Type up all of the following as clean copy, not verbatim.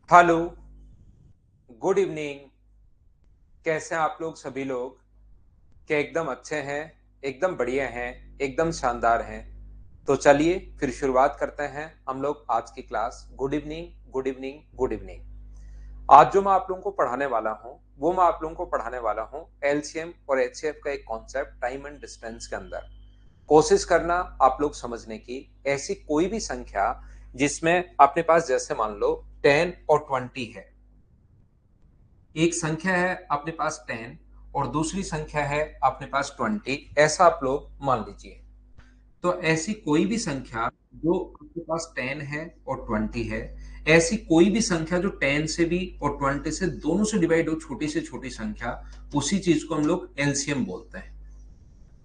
Hello, good evening. कैसे हैं आप लोग सभी लोग? क्या एकदम अच्छे हैं? एकदम बढ़िया हैं, एकदम शानदार हैं। तो चलिए फिर शुरुआत करते हैं हम लोग आज की class. Good evening, good evening, good evening. आज जो मैं आप लोगों को पढ़ाने वाला हूँ वो मैं आप लोगों को पढ़ाने वाला हूँ एलसीएम और एचसीएफ का एक कॉन्सेप्ट टाइम एंड डिस्टेंस के अंदर। कोशिश करना आप लोग समझने की, ऐसी कोई भी संख्या जिसमें अपने पास जैसे मान लो 10 और 20 है। एक संख्या है अपने पास 10 और दूसरी संख्या है अपने पास 20, ऐसा आप लोग मान लीजिए। तो ऐसी कोई भी संख्या जो आपके पास 10 है और 20 है, ऐसी कोई भी संख्या जो 10 से भी और 20 से दोनों से डिवाइड हो, छोटी से छोटी संख्या, उसी चीज को हम लोग एलसीएम बोलते हैं।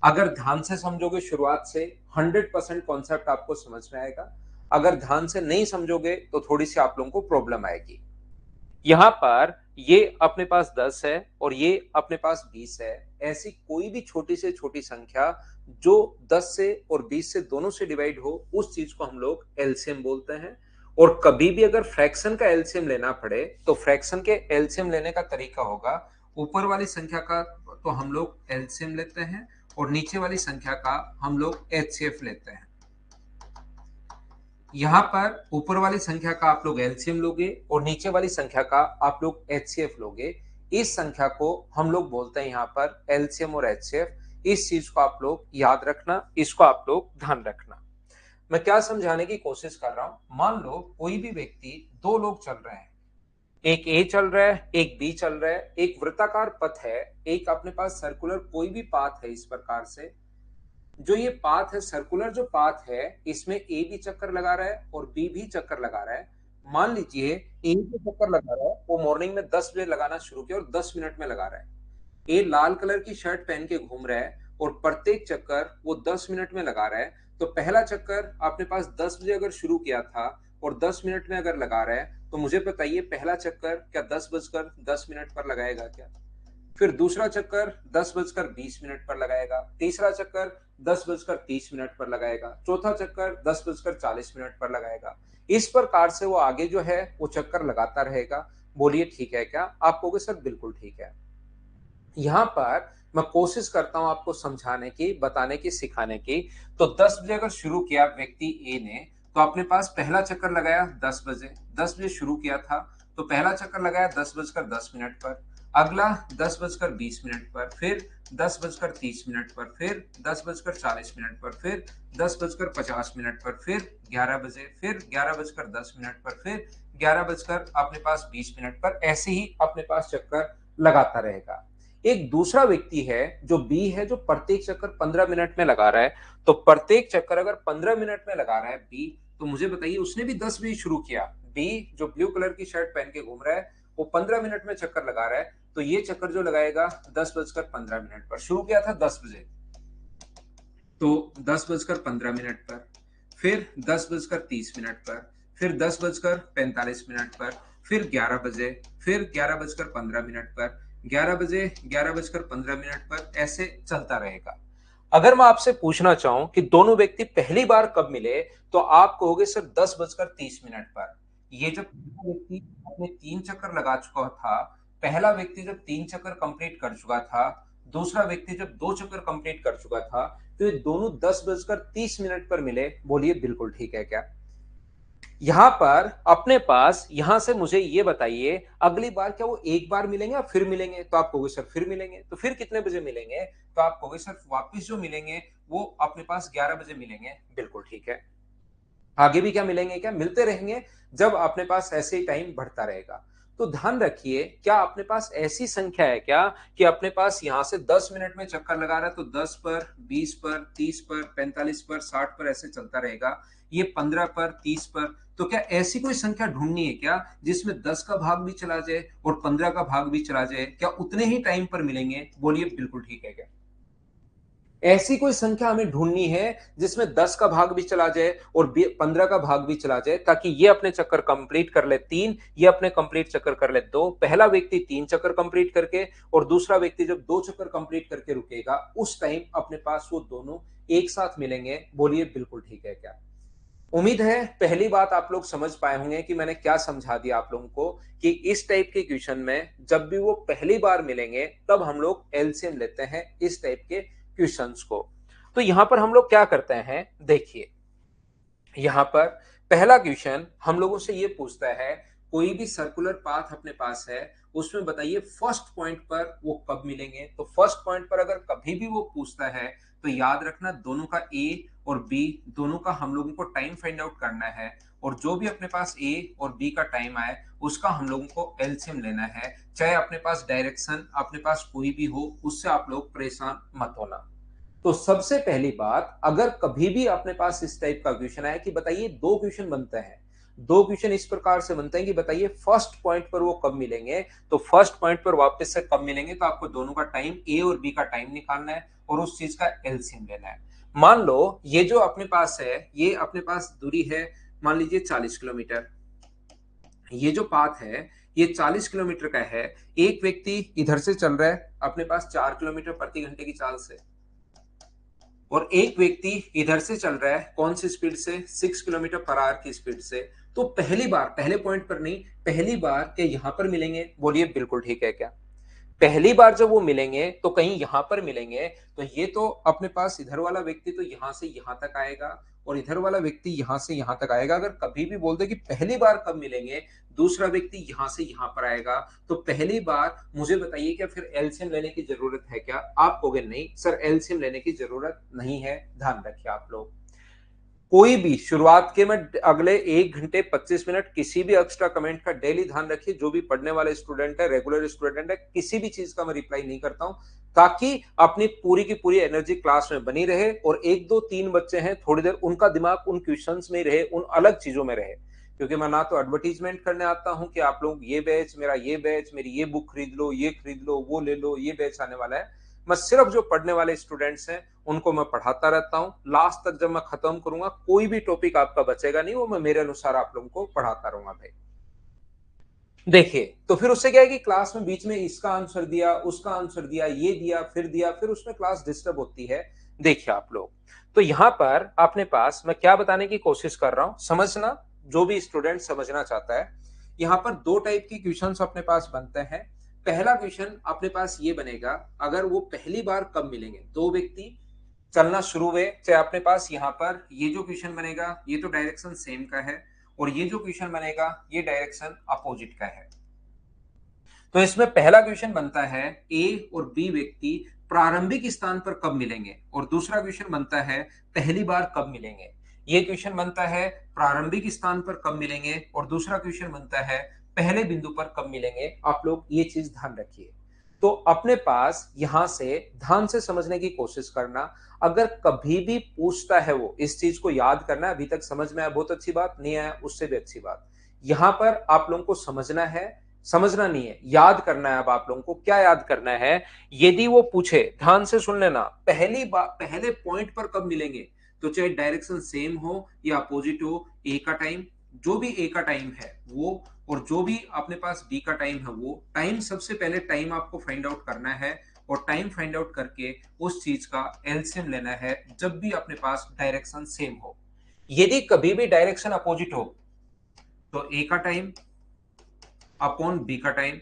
अगर ध्यान से समझोगे शुरुआत से 100% कॉन्सेप्ट आपको समझ में आएगा। अगर ध्यान से नहीं समझोगे तो थोड़ी सी आप लोगों को प्रॉब्लम आएगी। यहां पर ये अपने पास 10 है और ये अपने पास 20 है। ऐसी कोई भी छोटी से छोटी संख्या जो 10 से और 20 से दोनों से डिवाइड हो, उस चीज को हम लोग एलसीएम बोलते हैं। और कभी भी अगर फ्रैक्शन का एलसीएम लेना पड़े तो फ्रैक्शन के एलसीएम लेने का तरीका होगा, ऊपर वाली संख्या का तो हम लोग एलसीएम लेते हैं और नीचे वाली संख्या का हम लोग एचसीएफ लेते हैं। यहाँ पर ऊपर वाली संख्या का आप लोग एलसीएम लोगे और नीचे वाली संख्या का आप लोग एचसीएफ लोगे। इस संख्या को हम लोग बोलते हैं यहाँ पर एलसीएम और एचसीएफ। इस चीज को आप लोग याद रखना, इसको आप लोग ध्यान रखना। मैं क्या समझाने की कोशिश कर रहा हूं, मान लो कोई भी व्यक्ति, दो लोग चल रहे हैं। एक ए चल रहा है, एक बी चल रहा है। एक वृत्ताकार पथ है, एक अपने पास सर्कुलर कोई भी पाथ है। इस प्रकार से जो ये पाथ है, सर्कुलर जो पाथ है, इसमें ए भी चक्कर लगा रहा है और बी भी चक्कर लगा रहा है। मान लीजिए ए जो चक्कर लगा रहा है वो मॉर्निंग में 10 बजे लगाना शुरू किया और 10 मिनट में लगा रहा है। ए लाल कलर की शर्ट पहन के घूम रहा है और प्रत्येक चक्कर वो 10 मिनट में लगा रहा है। तो पहला चक्कर आपने पास 10 बजे अगर शुरू किया था और 10 मिनट में अगर लगा रहा है, तो मुझे बताइए पहला चक्कर क्या 10 बजकर 10 मिनट पर लगाएगा क्या? फिर दूसरा चक्कर 10 बजकर 20 मिनट पर लगाएगा, तीसरा चक्कर 10 बजकर 30 मिनट पर लगाएगा, चौथा चक्कर 10 बजकर 40 मिनट पर लगाएगा। इस प्रकार से वो आगे जो है वो चक्कर लगाता रहेगा। बोलिए ठीक है क्या? आप कहोगे सर बिल्कुल ठीक है। यहाँ पर मैं कोशिश करता हूं आपको समझाने की, बताने की, सिखाने की। तो 10 बजे अगर शुरू किया व्यक्ति ए ने, तो अपने पास पहला चक्कर लगाया 10 बजे। 10 बजे शुरू किया था तो पहला चक्कर लगाया 10 बजकर 10 मिनट पर। अगला 10 बजकर 20 मिनट पर, फिर 10 बजकर 30 मिनट पर, फिर 10 बजकर 40 मिनट पर, फिर 10 बजकर 50 मिनट पर, फिर 11 बजे, फिर 11 बजकर 10 मिनट पर, फिर 11 बजकर अपने पास 20 मिनट पर। ऐसे ही अपने पास चक्कर लगाता रहेगा। एक दूसरा व्यक्ति है जो बी है, जो प्रत्येक चक्कर 15 मिनट में लगा रहा है। तो प्रत्येक चक्कर अगर 15 मिनट में लगा रहा है बी, तो मुझे बताइए उसने भी 10 बजे शुरू किया। बी जो ब्लू कलर की शर्ट पहन के घूम रहा है वो 15 मिनट में चक्कर लगा रहा है। तो ये चक्कर जो लगाएगा 10 बजकर 15 मिनट पर, शुरू किया था 10 बजे, तो 10 बजकर 15 मिनट पर, फिर 10 बजकर 30 मिनट पर, फिर 10 बजकर 45 मिनट पर, फिर 11 बजे, फिर 11 बजकर 15 मिनट पर, 11 बजे, 11 बजकर 15 मिनट पर, ऐसे चलता रहेगा। अगर मैं आपसे पूछना चाहूं कि दोनों व्यक्ति पहली बार कब मिले, तो आप कहोगे सर 10 बजकर 30 मिनट पर। ये जब पहला व्यक्ति अपने 3 चक्कर लगा चुका था, पहला व्यक्ति जब 3 चक्कर कंप्लीट कर चुका था, दूसरा व्यक्ति जब 2 चक्कर कंप्लीट कर चुका था, तो ये दोनों 10 बजकर 30 मिनट पर मिले। बोलिए बिल्कुल ठीक है क्या? यहां पर अपने पास, यहां से मुझे ये बताइए अगली बार क्या वो एक बार मिलेंगे या फिर मिलेंगे? तो आप कहोगे सर फिर मिलेंगे। तो फिर कितने बजे मिलेंगे? तो आप कहोगे सर वापस जो मिलेंगे वो अपने पास 11 बजे मिलेंगे। बिल्कुल ठीक है। आगे भी क्या मिलेंगे? क्या मिलते रहेंगे जब अपने पास ऐसे ही टाइम बढ़ता रहेगा। तो ध्यान रखिए, क्या अपने पास ऐसी संख्या है क्या कि अपने पास यहां से 10 मिनट में चक्कर लगा रहा है तो 10 पर, 20 पर, 30 पर, 45 पर, 60 पर, ऐसे चलता रहेगा। ये 15 पर, 30 पर। तो क्या ऐसी कोई संख्या ढूंढनी है क्या जिसमें 10 का भाग भी चला जाए और 15 का भाग भी चला जाए? क्या उतने ही टाइम पर मिलेंगे? बोलिए बिल्कुल ठीक है क्या? ऐसी कोई संख्या हमें ढूंढनी है जिसमें 10 का भाग भी चला जाए और 15 का भाग भी चला जाए, ताकि ये अपने चक्कर कंप्लीट कर ले 3, ये अपने कंप्लीट चक्कर कर ले 2। पहला व्यक्ति 3 चक्कर कंप्लीट करके और दूसरा व्यक्ति जब 2 चक्कर कंप्लीट करके रुकेगा, उस टाइम अपने पास वो दोनों एक साथ मिलेंगे। बोलिए बिल्कुल ठीक है क्या? उम्मीद है पहली बात आप लोग समझ पाए होंगे कि मैंने क्या समझा दिया आप लोगों को कि इस टाइप के क्वेश्चन में जब भी वो पहली बार मिलेंगे तब हम लोग एलसीएम लेते हैं इस टाइप के क्वेश्चंस को। तो यहां पर हम लोग क्या करते हैं, देखिए यहां पर पहला क्वेश्चन हम लोगों से ये पूछता है कोई भी सर्कुलर पाथ अपने पास है, उसमें बताइए फर्स्ट पॉइंट पर वो कब मिलेंगे। तो फर्स्ट पॉइंट पर अगर कभी भी वो पूछता है तो याद रखना दोनों का ए और बी दोनों का हम लोगों को टाइम फाइंड आउट करना है, और जो भी अपने पास ए और बी का टाइम आए उसका हम लोगों को एलसीएम लेना है। चाहे अपने पास डायरेक्शन अपने पास कोई भी हो, उससे आप लोग परेशान मत होना। तो सबसे पहली बात, अगर कभी भी अपने पास इस टाइप का क्वेश्चन आया कि बताइए दो क्वेश्चन बनते हैं, दो क्वेश्चन इस प्रकार से बनते हैं कि बताइए फर्स्ट पॉइंट पर वो कब मिलेंगे, तो फर्स्ट पॉइंट पर वापस से कब मिलेंगे, तो आपको दोनों का टाइम ए और बी का टाइम निकालना है और उस चीज का एलसीएम लेना है। मान लो ये जो अपने पास है, ये अपने पास दूरी है मान लीजिए 40 किलोमीटर, ये जो पाथ है ये 40 किलोमीटर का है। एक व्यक्ति इधर से चल रहा है अपने पास 4 किलोमीटर प्रति घंटे की चाल से, और एक व्यक्ति इधर से चल रहा है कौन सी स्पीड से, 6 किलोमीटर पर आवर की स्पीड से। तो पहली बार, पहले पॉइंट पर नहीं, पहली बार के यहां पर मिलेंगे, बोलिए बिल्कुल ठीक है क्या? पहली बार जब वो मिलेंगे तो कहीं यहां पर मिलेंगे, तो ये तो अपने पास इधर वाला व्यक्ति तो यहां से यहां तक आएगा और इधर वाला व्यक्ति यहां से यहां तक आएगा। अगर कभी भी बोल दे कि पहली बार कब मिलेंगे, दूसरा व्यक्ति यहां से यहां पर आएगा, तो पहली बार मुझे बताइए क्या फिर एलसीएम लेने की जरूरत है क्या? आप कहोगे नहीं सर एलसीएम लेने की जरूरत नहीं है। ध्यान रखिए आप लोग, कोई भी शुरुआत के में अगले 1 घंटे 25 मिनट किसी भी एक्स्ट्रा कमेंट का डेली ध्यान रखिए। जो भी पढ़ने वाले स्टूडेंट है, रेगुलर स्टूडेंट है, किसी भी चीज का मैं रिप्लाई नहीं करता हूं, ताकि अपनी पूरी की पूरी एनर्जी क्लास में बनी रहे और एक दो तीन बच्चे हैं थोड़ी देर उनका दिमाग उन क्वेश्चंस में रहे, उन अलग चीजों में रहे। क्योंकि मैं ना तो एडवर्टीजमेंट करने आता हूं कि आप लोग ये बैच, मेरा ये बैच, मेरी ये बुक खरीद लो, ये खरीद लो, वो ले लो, ये बैच आने वाला है। मैं सिर्फ जो पढ़ने वाले स्टूडेंट्स हैं उनको मैं पढ़ाता रहता हूं। लास्ट तक जब मैं खत्म करूंगा कोई भी टॉपिक आपका बचेगा नहीं, वो मैं मेरे अनुसार आप लोगों को पढ़ाता रहूंगा भाई। देखिए तो फिर उससे क्या है कि क्लास में बीच में इसका आंसर दिया, उसका आंसर दिया, ये दिया, फिर उसमें क्लास डिस्टर्ब होती है। देखिए आप लोग, तो यहां पर अपने पास मैं क्या बताने की कोशिश कर रहा हूं, समझना, जो भी स्टूडेंट समझना चाहता है। यहां पर दो टाइप की क्वेश्चंस अपने पास बनते हैं। पहला क्वेश्चन अपने पास ये बनेगा, अगर वो पहली बार कब मिलेंगे, दो व्यक्ति चलना शुरू हुए, चाहे अपने पास यहाँ पर ये जो क्वेश्चन बनेगा ये तो डायरेक्शन सेम का है, और ये जो क्वेश्चन बनेगा ये डायरेक्शन अपोजिट का है। तो इसमें पहला क्वेश्चन बनता है ए और बी व्यक्ति प्रारंभिक स्थान पर कब मिलेंगे, और दूसरा क्वेश्चन बनता है पहली बार कब मिलेंगे। ये क्वेश्चन बनता है प्रारंभिक स्थान पर कब मिलेंगे, और दूसरा क्वेश्चन बनता है पहले बिंदु पर कब मिलेंगे। आप लोग ये चीज ध्यान रखिए। तो अपने पास यहां से ध्यान से समझने की कोशिश करना, अगर कभी भी पूछता है वो इस चीज को याद करना। अभी तक समझ में आया बहुत अच्छी बात, नहीं आया उससे भी अच्छी बात। यहां पर आप लोगों को समझना है, समझना नहीं है, याद करना है। अब आप लोगों को क्या याद करना है, यदि वो पूछे, ध्यान से सुन लेना, पहली बार पहले पॉइंट पर कब मिलेंगे, तो चाहे डायरेक्शन सेम हो या अपोजिट हो, ए का टाइम, जो भी ए का टाइम है वो, और जो भी अपने पास बी का टाइम है वो टाइम, सबसे पहले टाइम आपको फाइंड आउट करना है, और टाइम फाइंड आउट करके उस चीज का एलसीएम लेना है जब भी अपने पास डायरेक्शन सेम हो। यदि कभी भी डायरेक्शन अपोजिट हो तो ए का टाइम अपॉन बी का टाइम,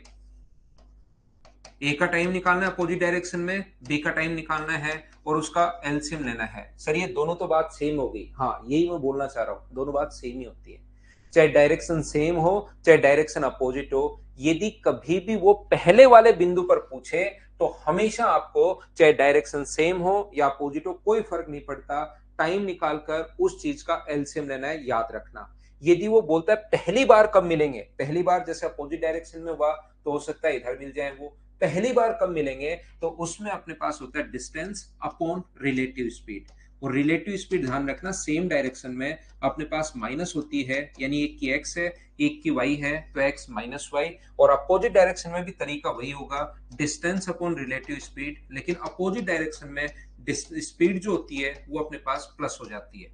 ए का टाइम निकालना है अपोजिट डायरेक्शन में, बी का टाइम निकालना है और उसका एलसीएम लेना है। सर ये दोनों तो बात सेम हो गई, हाँ यही मैं बोलना चाह रहा हूं, दोनों बात सेम ही होती है। चाहे डायरेक्शन सेम हो चाहे डायरेक्शन अपोजिट हो, यदि कभी भी वो पहले वाले बिंदु पर पूछे तो हमेशा आपको चाहे डायरेक्शन सेम हो या अपोजिट हो कोई फर्क नहीं पड़ता, टाइम निकालकर उस चीज का एलसीएम लेना है, याद रखना। यदि वो बोलता है पहली बार कब मिलेंगे, पहली बार जैसे अपोजिट डायरेक्शन में हुआ तो हो सकता है इधर मिल जाए वो, पहली बार कब मिलेंगे तो उसमें अपने पास होता है डिस्टेंस अपॉन रिलेटिव स्पीड। और रिलेटिव स्पीड ध्यान रखना सेम डायरेक्शन में अपने पास माइनस होती है, यानी एक की एक्स है एक की वाई है तो एक्स माइनस वाई, और अपोजिट डायरेक्शन में भी तरीका वही होगा, डिस्टेंस अपॉन रिलेटिव स्पीड, लेकिन अपोजिट डायरेक्शन में स्पीड जो होती है वो अपने पास प्लस हो जाती है।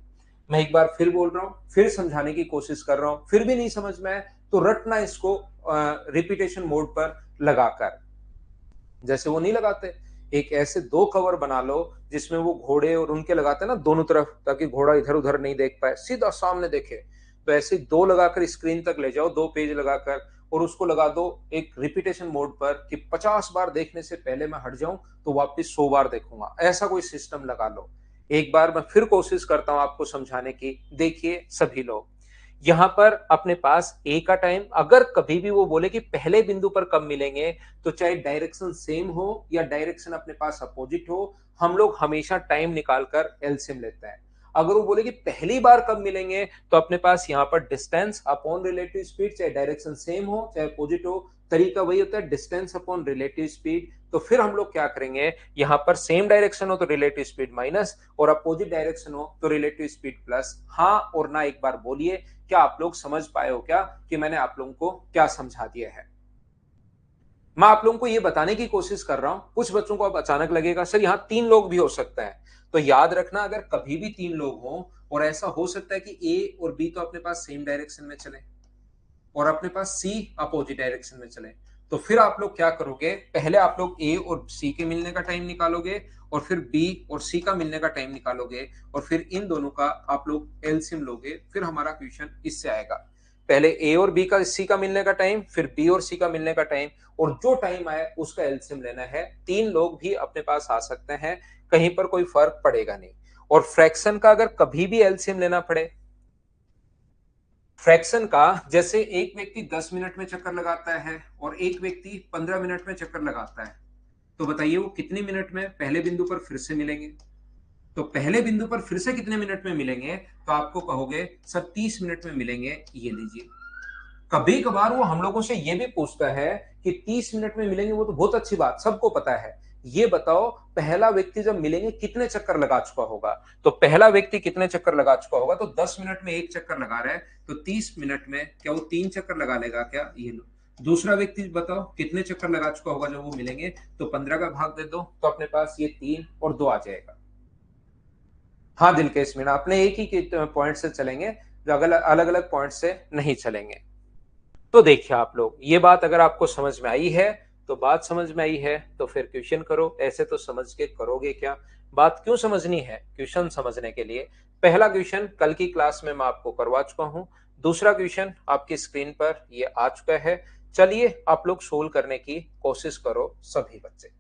मैं एक बार फिर बोल रहा हूं, फिर समझाने की कोशिश कर रहा हूं, फिर भी नहीं समझ में आए तो रटना इसको रिपीटेशन मोड पर लगाकर, जैसे वो नहीं लगाते, एक ऐसे दो कवर बना लो जिसमें वो घोड़े और उनके लगाते हैं ना दोनों तरफ, ताकि घोड़ा इधर उधर नहीं देख पाए, सीधा सामने देखे। तो ऐसे दो लगाकर स्क्रीन तक ले जाओ, दो पेज लगाकर, और उसको लगा दो एक रिपीटेशन मोड पर कि 50 बार देखने से पहले मैं हट जाऊं तो वापस 100 बार देखूंगा। ऐसा कोई सिस्टम लगा लो। एक बार मैं फिर कोशिश करता हूं आपको समझाने की। देखिए सभी लोग, यहां पर अपने पास ए का टाइम, अगर कभी भी वो बोले कि पहले बिंदु पर कब मिलेंगे, तो चाहे डायरेक्शन सेम हो या डायरेक्शन अपने पास अपोजिट हो, हम लोग हमेशा टाइम निकालकर एलसीएम लेते हैं। अगर वो बोले कि पहली बार कब मिलेंगे, तो अपने पास यहां पर डिस्टेंस अपॉन रिलेटिव स्पीड, चाहे डायरेक्शन सेम हो चाहे अपोजिट हो, तरीका वही होता है, डिस्टेंस अपॉन रिलेटिव स्पीड। तो फिर हम लोग क्या करेंगे, यहां पर सेम डायरेक्शन हो तो रिलेटिव स्पीड माइनस, और अपोजिट डायरेक्शन हो तो रिलेटिव स्पीड प्लस। हाँ और ना एक बार बोलिए, क्या आप लोग समझ पाए हो क्या कि मैंने आप लोगों को क्या समझा दिया है? मैं आप लोगों को यह बताने की कोशिश कर रहा हूं। कुछ बच्चों को अब अचानक लगेगा सर यहां तीन लोग भी हो सकते हैं। तो याद रखना, अगर कभी भी तीन लोग हों और ऐसा हो सकता है कि ए और बी तो अपने पास सेम डायरेक्शन में चले और अपने पास सी अपोजिट डायरेक्शन में चले, तो फिर आप लोग क्या करोगे, पहले आप लोग ए और सी के मिलने का टाइम निकालोगे, और फिर बी और सी का मिलने का टाइम निकालोगे, और फिर इन दोनों का आप लोग एलसीएम लोगे। फिर हमारा क्वेश्चन इससे आएगा, पहले ए और बी का सी का मिलने का टाइम, फिर बी और सी का मिलने का टाइम, और जो टाइम आए उसका एलसीएम लेना है। तीन लोग भी अपने पास आ सकते हैं, कहीं पर कोई फर्क पड़ेगा नहीं। और फ्रैक्शन का अगर कभी भी एलसीएम लेना पड़े, फ्रैक्शन का, जैसे एक व्यक्ति 10 मिनट में चक्कर लगाता है और एक व्यक्ति 15 मिनट में चक्कर लगाता है, तो बताइए वो कितने मिनट में पहले बिंदु पर फिर से मिलेंगे? तो पहले बिंदु पर फिर से कितने मिनट में मिलेंगे, तो आपको कहोगे सर 30 मिनट में मिलेंगे। ये लीजिए, कभी कभार वो हम लोगों से ये भी पूछता है कि 30 मिनट में मिलेंगे, वो तो बहुत अच्छी बात, सबको पता है। ये बताओ पहला व्यक्ति जब मिलेंगे कितने चक्कर लगा चुका होगा? तो पहला व्यक्ति कितने चक्कर लगा चुका होगा, तो 10 मिनट में एक चक्कर लगा रहा है, तो 30 मिनट में क्या वो तीन चक्कर लगा लेगा क्या? ये लो। दूसरा व्यक्ति बताओ कितने चक्कर लगा चुका होगा जब वो मिलेंगे, तो 15 का भाग दे दो, तो अपने पास ये 3 और 2 आ जाएगा। हाँ दिलकेश मीणा, अपने एक ही पॉइंट से चलेंगे, जो अलग अलग पॉइंट से नहीं चलेंगे। तो देखिए आप लोग, ये बात अगर आपको समझ में आई है तो बात समझ में आई है तो फिर क्वेश्चन करो। ऐसे तो समझ के करोगे क्या? बात क्यों समझनी है? क्वेश्चन समझने के लिए। पहला क्वेश्चन कल की क्लास में मैं आपको करवा चुका हूं, दूसरा क्वेश्चन आपकी स्क्रीन पर ये आ चुका है। चलिए आप लोग सोल्व करने की कोशिश करो सभी बच्चे।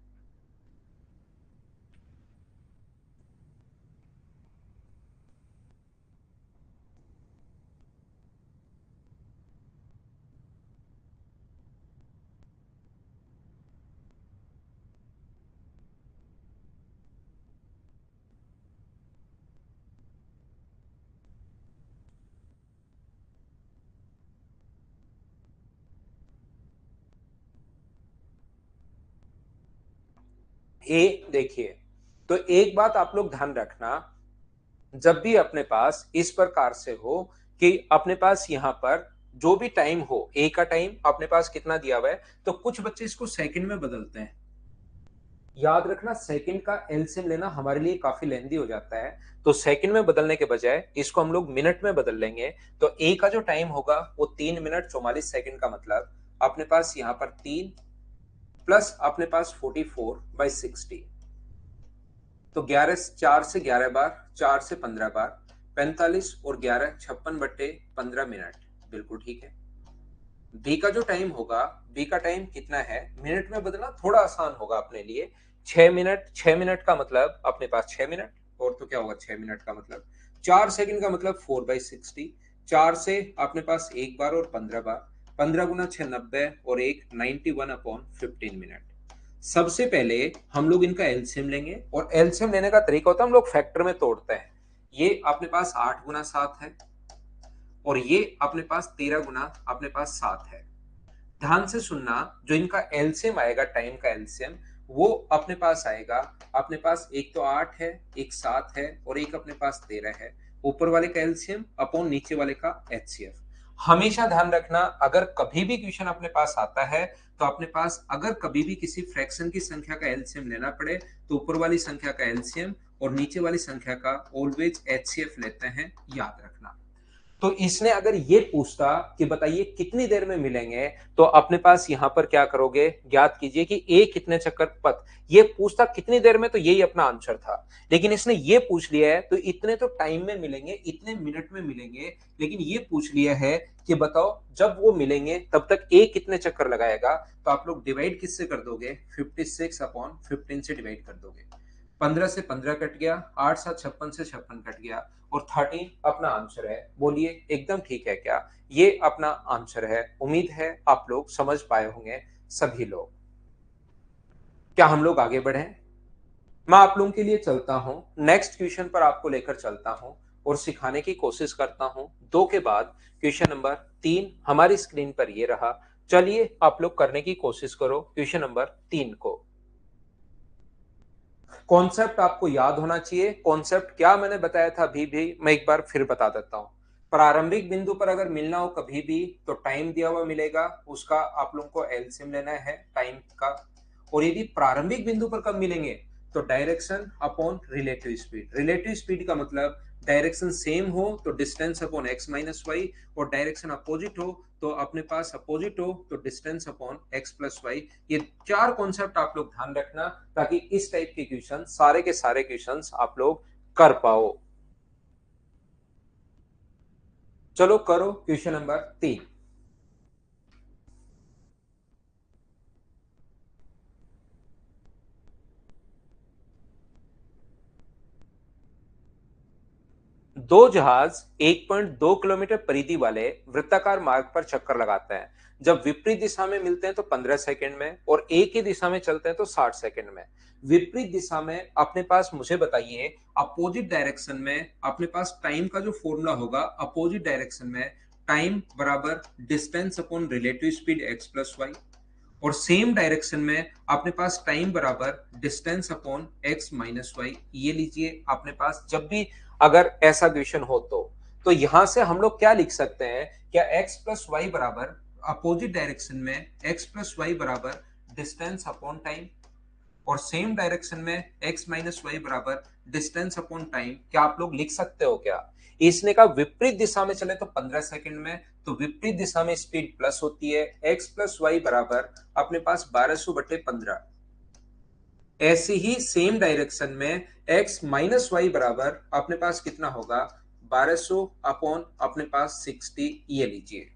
ए देखिए, तो एक बात आप लोग ध्यान रखना, जब भी अपने पास इस प्रकार से हो कि अपने पास यहां पर जो भी टाइम हो, ए का टाइम अपने पास कितना दिया हुआ है, तो कुछ बच्चे इसको सेकंड में बदलते हैं। याद रखना, सेकंड का एलसीएम लेना हमारे लिए काफी लेंदी हो जाता है, तो सेकंड में बदलने के बजाय इसको हम लोग मिनट में बदल लेंगे। तो ए का जो टाइम होगा वो 3 मिनट 44 सेकंड का मतलब अपने पास यहाँ पर 3 प्लस अपने पास 44/60, तो 4 से 11 बार, 4 से 15 बार, 45 और 11 56/15 मिनट। बिल्कुल ठीक है। बी का जो टाइम होगा, बी का टाइम कितना है, मिनट में बदलना थोड़ा आसान होगा अपने लिए। 6 मिनट, 6 मिनट का मतलब अपने पास 6 मिनट, और तो क्या होगा 6 मिनट का मतलब 4 सेकंड का मतलब 4/60। 4 से अपने पास एक बार और 15 बार, 15 × 6 90, और एक 91/15 मिनट। सबसे पहले हम लोग इनका एलसीएम लेंगे, और एलसीएम लेने का तरीका होता है हम लोग फैक्टर में तोड़ते हैं। ये अपने पास 8 × 7 है, और ये अपने पास 13 × अपने पास 7 है। ध्यान से सुनना, जो इनका एलसीएम आएगा, टाइम का एलसीएम, वो अपने पास आएगा, अपने पास एक तो 8 है, एक 7 है, और एक अपने पास 13 है। ऊपर वाले का एलसीएम अपॉन नीचे वाले का एचसीएफ। हमेशा ध्यान रखना, अगर कभी भी क्वेश्चन अपने पास आता है, तो अपने पास अगर कभी भी किसी फ्रैक्शन की संख्या का एलसीएम लेना पड़े, तो ऊपर वाली संख्या का एलसीएम और नीचे वाली संख्या का ऑलवेज एचसीएफ लेते हैं, याद रखना। तो इसने अगर ये पूछता कि बताइए कितनी देर में मिलेंगे, तो अपने पास यहां पर क्या करोगे, ज्ञात कीजिए कि ए कितने चक्कर पथ। ये पूछता कितनी देर में, तो यही अपना आंसर था। लेकिन इसने ये पूछ लिया है तो इतने तो टाइम में मिलेंगे, इतने मिनट में मिलेंगे। लेकिन ये पूछ लिया है कि बताओ जब वो मिलेंगे तब तक ए कितने चक्कर लगाएगा। तो आप लोग डिवाइड किससे कर दोगे, 56/15 से डिवाइड कर दोगे। 15 से 15 कट गया, 8 7 56 से 56 कट गया, और 13 अपना आंसर है। बोलिए एकदम ठीक है क्या? ये अपना आंसर है। उम्मीद है आप लोग समझ पाए होंगे सभी लोग। क्या हम लोग आगे बढ़े? मैं आप लोगों के लिए चलता हूं, नेक्स्ट क्वेश्चन पर आपको लेकर चलता हूं और सिखाने की कोशिश करता हूं। 2 के बाद क्वेश्चन नंबर 3 हमारी स्क्रीन पर ये रहा। चलिए आप लोग करने की कोशिश करो क्वेश्चन नंबर 3 को। कॉन्सेप्ट आपको याद होना चाहिए। कॉन्सेप्ट क्या मैंने बताया था अभी भी मैं एक बार फिर बता देता हूं। प्रारंभिक बिंदु पर अगर मिलना हो कभी भी, तो टाइम दिया हुआ मिलेगा, उसका आप लोगों को एलसीएम लेना है टाइम का। और यदि प्रारंभिक बिंदु पर कब मिलेंगे, तो direction upon relative speed. Relative speed का मतलब डायरेक्शन सेम हो तो distance upon x minus y, और डायरेक्शन अपोजिट हो तो अपने पास अपोजिट हो तो distance upon x plus y. ये 4 कॉन्सेप्ट आप लोग ध्यान रखना, ताकि इस टाइप के क्वेश्चन सारे के सारे क्वेश्चन आप लोग कर पाओ। चलो करो क्वेश्चन नंबर 3। दो जहाज 1.2 किलोमीटर परिधि वाले वृत्ताकार मार्ग पर चक्कर लगाते हैं। जब विपरीत दिशा में मिलते हैं तो 15 सेकंड में, और एक ही दिशा में चलते हैं तो 60 सेकंड में। विपरीत दिशा में अपने पास मुझे बताइए, अपोजिट डायरेक्शन में अपने पास टाइम का जो फॉर्मूला होगा, अपोजिट डायरेक्शन में टाइम बराबर distance upon relative speed x plus y, और सेम डायरेक्शन में अपने पास टाइम बराबर distance upon x minus y. ये लीजिए अपने पास जब भी अगर ऐसा क्वेश्चन हो तो यहां से हम लोग क्या लिख सकते हैं, क्या एक्स प्लस वाई बराबर अपोजिट डायरेक्शन में एक्स प्लस वाई बराबर डिस्टेंस अपॉन टाइम, और सेम डायरेक्शन में x माइनस वाई बराबर डिस्टेंस अपॉन टाइम। क्या आप लोग लिख सकते हो क्या? इसने का विपरीत दिशा में चले तो 15 सेकंड में, तो विपरीत दिशा में स्पीड प्लस होती है, x प्लस वाई बराबर अपने पास 1200/15। ऐसी ही सेम डायरेक्शन में x माइनस वाई बराबर अपने पास कितना होगा, 1200 अपॉन अपने पास 60। ये लीजिए।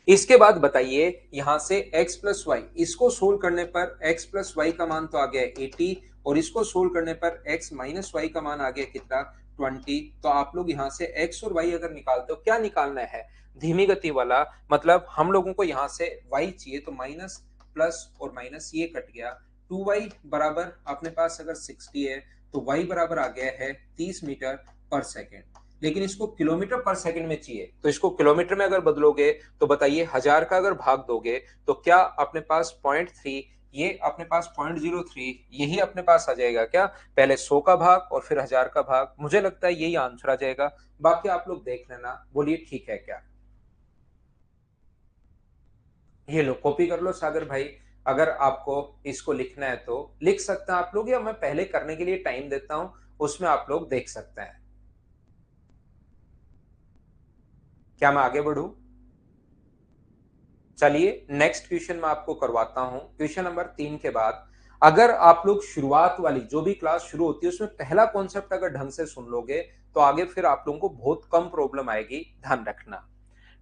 इसके बाद बताइए यहां से x प्लस वाई, इसको सोल्व करने पर x प्लस वाई का मान तो आ गया 80, और इसको सोल्व करने पर x माइनस वाई का मान आ गया कितना, 20। तो आप लोग यहां से x और y अगर निकालते हो, क्या निकालना है, धीमी गति वाला। मतलब हम लोगों को यहां से y चाहिए, तो माइनस प्लस और माइनस ये कट गया। 2y बराबर अपने पास अगर 60 है, तो y बराबर आ गया है 30 मीटर पर सेकेंड। लेकिन इसको किलोमीटर पर सेकंड में चाहिए, तो इसको किलोमीटर में अगर बदलोगे तो बताइए 1000 का अगर भाग दोगे तो क्या अपने पास 0.3, ये अपने पास 0.03, यही अपने पास आ जाएगा क्या, पहले 100 का भाग और फिर 1000 का भाग। मुझे लगता है यही आंसर आ जाएगा। बाकी आप लोग देख लेना, बोलिए ठीक है क्या? ये लो कॉपी कर लो सागर भाई। अगर आपको इसको लिखना है तो लिख सकते हैं आप लोग, या मैं पहले करने के लिए टाइम देता हूं, उसमें आप लोग देख सकते हैं। क्या मैं आगे बढ़ूं? चलिए नेक्स्ट क्वेश्चन मैं आपको करवाता हूं। क्वेश्चन नंबर 3 के बाद अगर आप लोग शुरुआत वाली जो भी क्लास शुरू होती है उसमें पहला कॉन्सेप्ट अगर ढंग से सुन लोगे, तो आगे फिर आप लोगों को बहुत कम प्रॉब्लम आएगी, ध्यान रखना।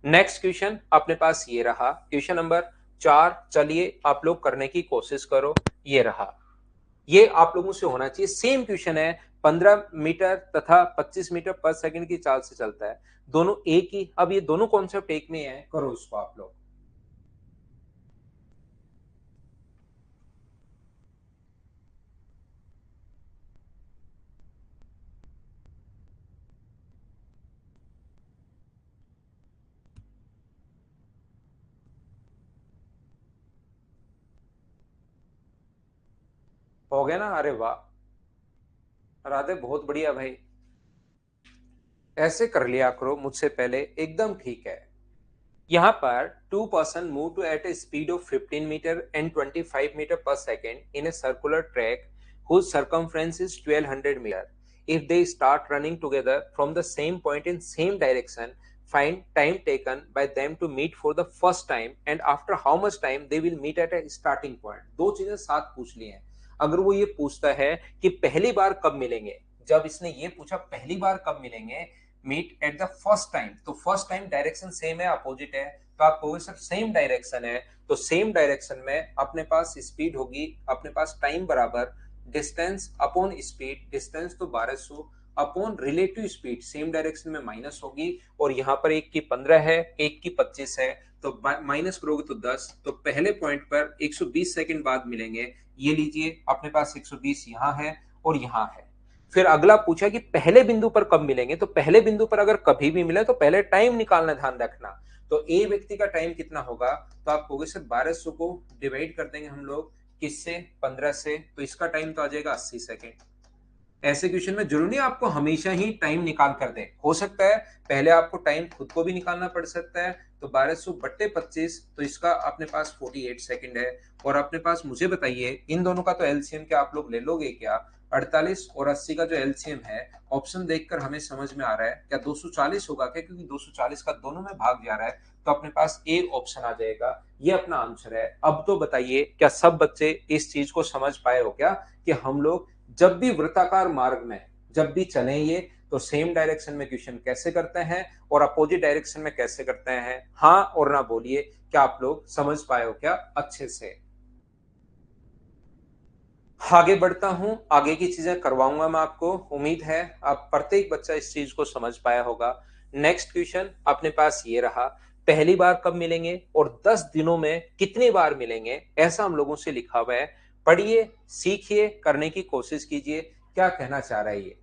नेक्स्ट क्वेश्चन अपने पास ये रहा, क्वेश्चन नंबर 4। चलिए आप लोग करने की कोशिश करो। ये रहा, ये आप लोगों से होना चाहिए। सेम क्वेश्चन है, 15 मीटर तथा 25 मीटर पर सेकंड की चाल से चलता है, दोनों एक ही। अब ये दोनों कॉन्सेप्ट एक में है, करो इसको आप लोग। हो गया ना? अरे वाह राधे, बहुत बढ़िया भाई। ऐसे कर लिया करो मुझसे पहले, एकदम ठीक है। यहाँ पर two person move to at a speed of 15 metre and 25 metre per second in a circular track whose circumference is 1200 metre. if they start running together from the same point in same direction, find time taken by them to meet for the first time and after how much time they will meet at a starting point। दो चीजें साथ पूछ ली हैं। अगर वो ये पूछता है कि पहली बार कब मिलेंगे, जब इसने ये पूछा पहली बार कब मिलेंगे, meet at the first time, तो फर्स्ट टाइम डायरेक्शन सेम है, अपोजिट है, तो आप कहोगे सर सेम डायरेक्शन है, तो सेम डायरेक्शन में अपने पास स्पीड होगी, अपने पास टाइम बराबर डिस्टेंस अपॉन स्पीड, डिस्टेंस तो 1200 upon relative speed, same direction में माइनस होगी, और यहाँ पर एक की 15 है, एक की 25 है, तो माइनस करोगे तो 10, तो पहले पॉइंट पर 120 सेकंड बाद मिलेंगे। ये लीजिए अपने पास 120 यहाँ है और यहाँ है। फिर अगला पूछा कि पहले बिंदु पर कब मिलेंगे, तो पहले बिंदु पर अगर कभी भी मिले तो पहले टाइम निकालना, ध्यान रखना। तो ए व्यक्ति का टाइम कितना होगा, तो आप कहोगे सर 1200 को डिवाइड कर देंगे हम लोग किससे, 15 से, तो इसका टाइम तो आ जाएगा 80 सेकेंड। ऐसे क्वेश्चन में जरूरी नहीं आपको हमेशा ही टाइम निकाल कर दे, हो सकता है पहले आपको टाइम खुद को भी निकालना पड़ सकता है। तो 1200 बट्टे 25, तो इसका अपने पास 48 सेकंड है। और अपने पास मुझे बताइए इन दोनों का तो एलसीएम क्या आप लोग ले लोगे क्या, 48 और 80 का जो एलसीएम है, ऑप्शन देखकर हमें समझ में आ रहा है क्या 240 होगा क्या, क्योंकि 240 का दोनों में भाग जा रहा है, तो अपने पास ए ऑप्शन आ जाएगा, ये अपना आंसर है। अब तो बताइए क्या सब बच्चे इस चीज को समझ पाए हो क्या कि हम लोग जब भी वृत्ताकार मार्ग में जब भी चलें ये, तो सेम डायरेक्शन में क्वेश्चन कैसे करते हैं और अपोजिट डायरेक्शन में कैसे करते हैं, हाँ और ना बोलिए, क्या आप लोग समझ पाए हो क्या अच्छे से। आगे बढ़ता हूं, आगे की चीजें करवाऊंगा मैं आपको, उम्मीद है आप प्रत्येक बच्चा इस चीज को समझ पाया होगा। नेक्स्ट क्वेश्चन अपने पास ये रहा, पहली बार कब मिलेंगे और 10 दिनों में कितनी बार मिलेंगे, ऐसा हम लोगों से लिखा हुआ है। पढ़िए, सीखिए, करने की कोशिश कीजिए, क्या कहना चाह रहा है ये।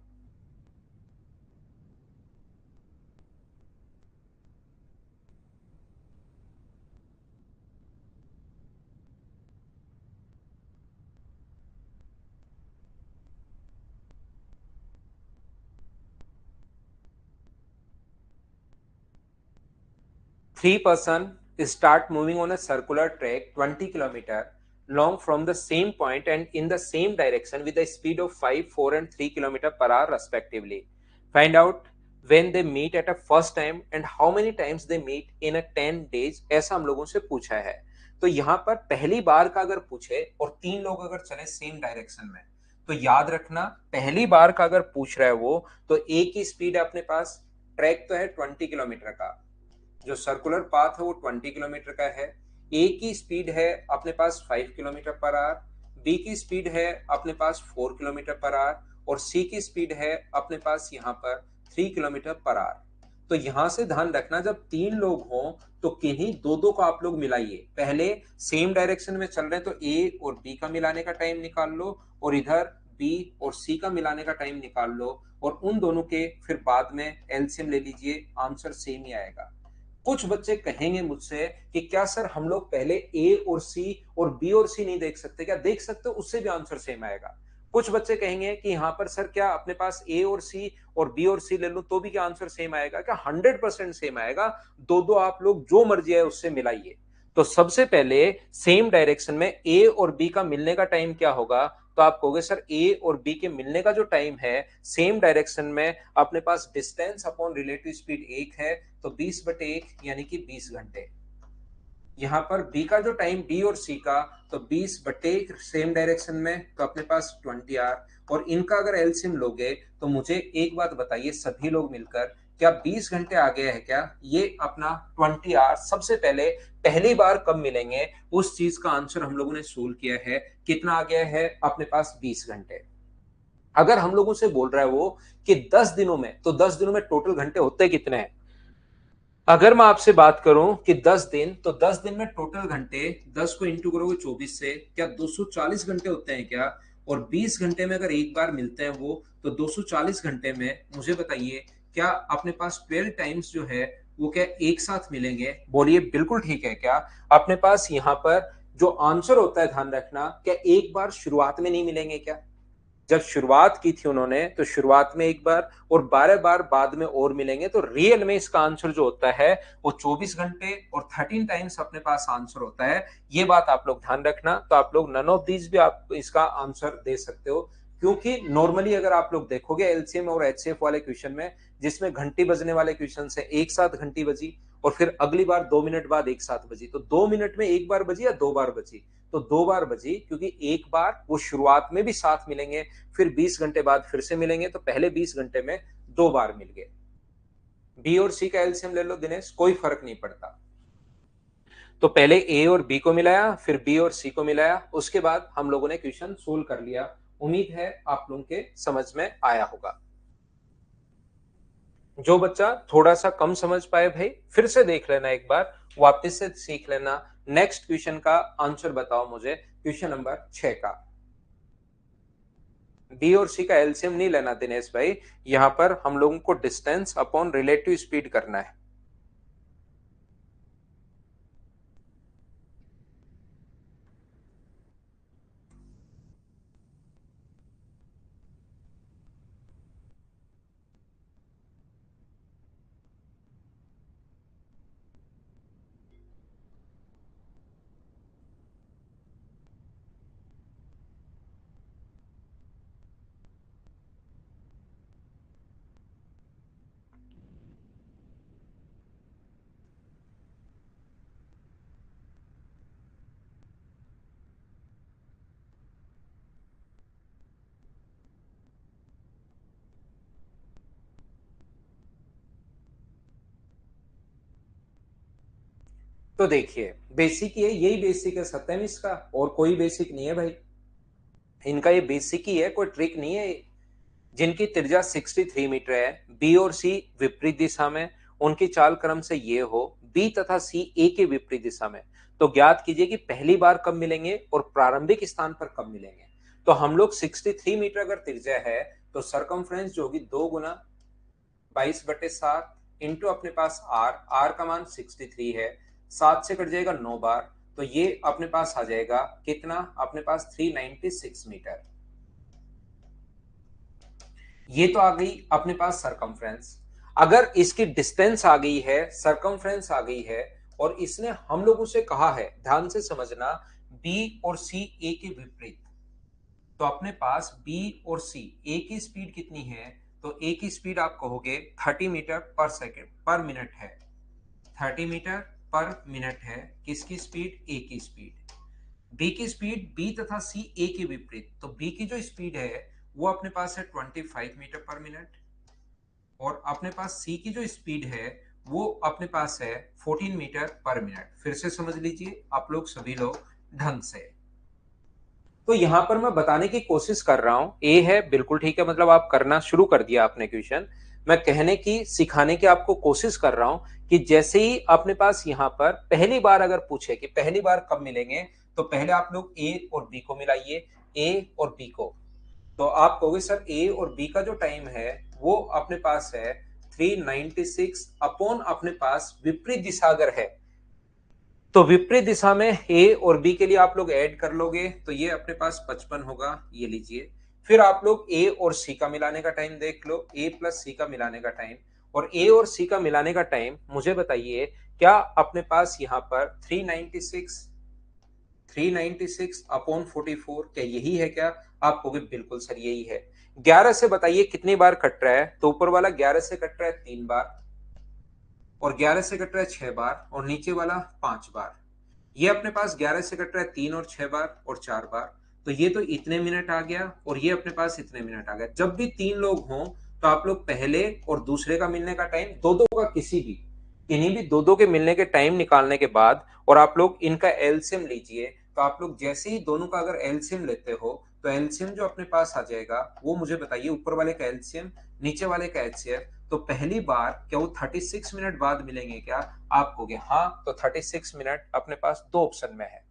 Three person start moving on a circular track 20 kilometer long from the same point and in the same direction with a speed of 5, 4 and 3 kilometer per hour respectively. Find out when they meet at a first time and how many times they meet in a 10 days, ऐसा हम लोगों से पूछा है। तो यहाँ पर पहली बार का अगर पूछे और तीन लोग अगर चले सेम डायरेक्शन में, तो याद रखना पहली बार का अगर पूछ रहा है वो, तो एक ही स्पीड है अपने पास, ट्रैक तो है 20 किलोमीटर का, जो सर्कुलर पाथ है वो 20 किलोमीटर का है। ए की स्पीड है अपने पास 5 किलोमीटर पर आवर, बी की स्पीड है अपने पास 4 किलोमीटर पर आवर और सी की स्पीड है अपने पास यहाँ पर 3 किलोमीटर पर आवर। तो यहां से ध्यान रखना जब तीन लोग हों तो किन्हीं दो दो को आप लोग मिलाइए, पहले सेम डायरेक्शन में चल रहे हैं तो ए और बी का मिलाने का टाइम निकाल लो और इधर बी और सी का मिलाने का टाइम निकाल लो और उन दोनों के फिर बाद में एलसीएम ले लीजिए, आंसर सेम ही आएगा। कुछ बच्चे कहेंगे मुझसे कि क्या सर हम लोग पहले ए और सी और बी और सी नहीं देख सकते क्या, देख सकते हो, उससे भी आंसर सेम आएगा। कुछ बच्चे कहेंगे कि यहाँ पर सर क्या अपने पास ए और सी और बी और सी ले लो तो भी क्या आंसर सेम आएगा क्या, 100% सेम आएगा। दो दो आप लोग जो मर्जी है उससे मिलाइए। तो सबसे पहले सेम डायरेक्शन में ए और बी का मिलने का टाइम क्या होगा, तो आप कहोगे सर ए और बी के मिलने का जो टाइम है सेम डायरेक्शन में अपने पास डिस्टेंस अपॉन रिलेटिव स्पीड 1 है, तो 20/1 यानी कि 20 घंटे। यहाँ पर बी का जो टाइम बी और सी का, तो 20/1 सेम डायरेक्शन में, तो अपने पास 20 आवर। और इनका अगर एलसीएम लोगे तो मुझे एक बात बताइए सभी लोग मिलकर, क्या 20 घंटे आ गया है क्या, ये अपना 20 आवर सबसे पहले पहली बार कब मिलेंगे उस चीज का आंसर हम लोगों ने सोल्व किया है। कितना आ गया है अपने पास 20 घंटे। अगर हम लोगों से बोल रहा है वो कि 10 दिनों में, तो 10 दिनों में टोटल घंटे होते कितने हैं। अगर मैं आपसे बात करूं कि 10 दिन, तो 10 दिन में टोटल घंटे 10 को इंटू करोगे 24 से, क्या 240 घंटे होते हैं क्या, और 20 घंटे में अगर एक बार मिलते हैं वो, तो 240 घंटे में मुझे बताइए क्या अपने पास 12 टाइम्स जो है वो क्या एक साथ मिलेंगे, बोलिए बिल्कुल ठीक है क्या। अपने पास यहाँ पर जो आंसर होता है ध्यान रखना, क्या एक बार शुरुआत में नहीं मिलेंगे क्या, जब शुरुआत की थी उन्होंने तो शुरुआत में एक बार और 12 बार बाद में और मिलेंगे, तो रियल में इसका आंसर जो होता है वो 24 घंटे और 13 टाइम्स अपने पास आंसर होता है। ये बात आप लोग ध्यान रखना। तो आप लोग नन ऑफ दीज भी आप इसका आंसर दे सकते हो, क्योंकि नॉर्मली अगर आप लोग देखोगे एलसीएम और एचसीएफ वाले क्वेश्चन में, जिसमें घंटी बजने वाले क्वेश्चन से एक साथ घंटी बजी और फिर अगली बार 2 मिनट बाद एक साथ बजी, तो 2 मिनट में एक बार बजी या 2 बार बजी? तो 2 बार बजी, क्योंकि एक बार वो शुरुआत में भी साथ मिलेंगे, फिर 20 घंटे बाद फिर से मिलेंगे, तो पहले 20 घंटे में 2 बार मिल गए। बी और सी का एलसीएम ले लो दिनेश, कोई फर्क नहीं पड़ता। तो पहले ए और बी को मिलाया, फिर बी और सी को मिलाया, उसके बाद हम लोगों ने क्वेश्चन सोल्व कर लिया। उम्मीद है आप लोगों के समझ में आया होगा। जो बच्चा थोड़ा सा कम समझ पाए भाई फिर से देख लेना, एक बार वापस से सीख लेना। नेक्स्ट क्वेश्चन का आंसर बताओ मुझे, क्वेश्चन नंबर 6 का। बी और सी का एलसीएम नहीं लेना दिनेश भाई, यहां पर हम लोगों को डिस्टेंस अपॉन रिलेटिव स्पीड करना है। तो देखिए बेसिक ये, यही बेसिक है सत्यम इसका, और कोई बेसिक नहीं है भाई। इनका ये बेसिक ही है, कोई ट्रिक नहीं है। जिनकी त्रिज्या 63 मीटर है, बी और सी विपरीत दिशा में, उनकी चाल क्रम से ये हो, बी तथा सी ए के विपरीत दिशा में, तो ज्ञात कीजिए कि पहली बार कब मिलेंगे और प्रारंभिक स्थान पर कब मिलेंगे। तो हम लोग 63 मीटर अगर त्रिज्या है, तो सरकमफ्रेंस जो होगी 2 गुना 22/7 इंटू अपने पास आर, आर का मान 63 है, 7 से कट जाएगा 9 बार, तो ये अपने पास आ जाएगा कितना, अपने पास 396 मीटर। ये तो आ गई अपने पास सरकमफ्रेंस। अगर इसकी डिस्टेंस आ गई है, सरकमफ्रेंस आ गई है, और इसने हम लोगों से कहा है, ध्यान से समझना, बी और सी ए के विपरीत, तो अपने पास बी और सी ए की स्पीड कितनी है, तो ए की स्पीड आप कहोगे 30 मीटर पर सेकेंड पर मिनट है। 30 मीटर पर मिनट है किसकी स्पीड, ए की स्पीड। बी की स्पीड, बी तथा सी ए के विपरीत, तो बी की जो स्पीड है वो अपने पास है 25 मीटर पर मिनट, और अपने पास सी की जो स्पीड है वो अपने पास है 14 मीटर पर मिनट। फिर से समझ लीजिए आप लोग सभी लोग ढंग से। तो यहां पर मैं बताने की कोशिश कर रहा हूं, ए है बिल्कुल ठीक है, मतलब आप करना शुरू कर दिया आपने क्वेश्चन। मैं कहने की, सिखाने की आपको कोशिश कर रहा हूं कि जैसे ही अपने पास यहां पर पहली बार अगर पूछे कि पहली बार कब मिलेंगे, तो पहले आप लोग ए और बी को मिलाइए, ए और बी को। तो आप कहोगे सर ए और बी का जो टाइम है वो अपने पास है 396 अपॉन अपने पास विपरीत दिशा अगर है, तो विपरीत दिशा में ए और बी के लिए आप लोग ऐड कर लोगे, तो ये अपने पास 55 होगा, ये लीजिए। फिर आप लोग ए और सी का मिलाने का टाइम देख लो, ए प्लस सी का मिलाने का टाइम, और ए और सी का मिलाने का टाइम मुझे बताइए क्या अपने पास यहाँ पर 396 अपॉन 44, क्या यही है क्या? आप कहोगे बिल्कुल सर यही है। 11 से बताइए कितनी बार कट रहा है, तो ऊपर वाला 11 से कट रहा है 3 बार, और 11 से कट रहा है 6 बार, और नीचे वाला 5 बार। ये अपने पास 11 से कट रहा है 3 और 6 बार और 4 बार, तो ये तो इतने मिनट आ गया, और ये अपने पास इतने मिनट आ गया। जब भी 3 लोग हों तो आप लोग पहले और दूसरे का मिलने का टाइम, दो दो का किसी भी, इन्हीं भी दो दो के मिलने के टाइम निकालने के बाद, और आप लोग इनका एलसीएम लीजिए। तो आप लोग जैसे ही दोनों का अगर एलसीएम लेते हो, तो एलसीएम जो अपने पास आ जाएगा वो मुझे बताइए, ऊपर वाले का एलसीएम, नीचे वाले का एचसीएफ। तो पहली बार क्या वो 36 मिनट बाद मिलेंगे क्या? आप कहोगे हाँ, तो 36 मिनट अपने पास दो ऑप्शन में है।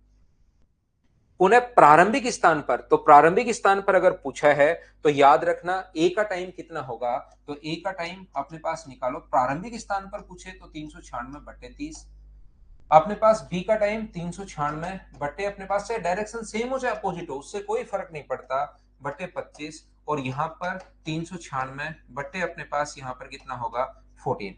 पुनः प्रारंभिक स्थान पर, तो प्रारंभिक स्थान पर अगर पूछा है तो याद रखना ए का टाइम कितना होगा, तो ए का टाइम अपने पास निकालो, प्रारंभिक स्थान पर पूछे तो 396/30। अपने पास बी का टाइम 396 अपने पास चाहे डायरेक्शन सेम हो चाहे अपोजिट हो, उससे कोई फर्क नहीं पड़ता, बटे 25, और यहाँ पर 396 अपने पास यहाँ पर कितना होगा 14।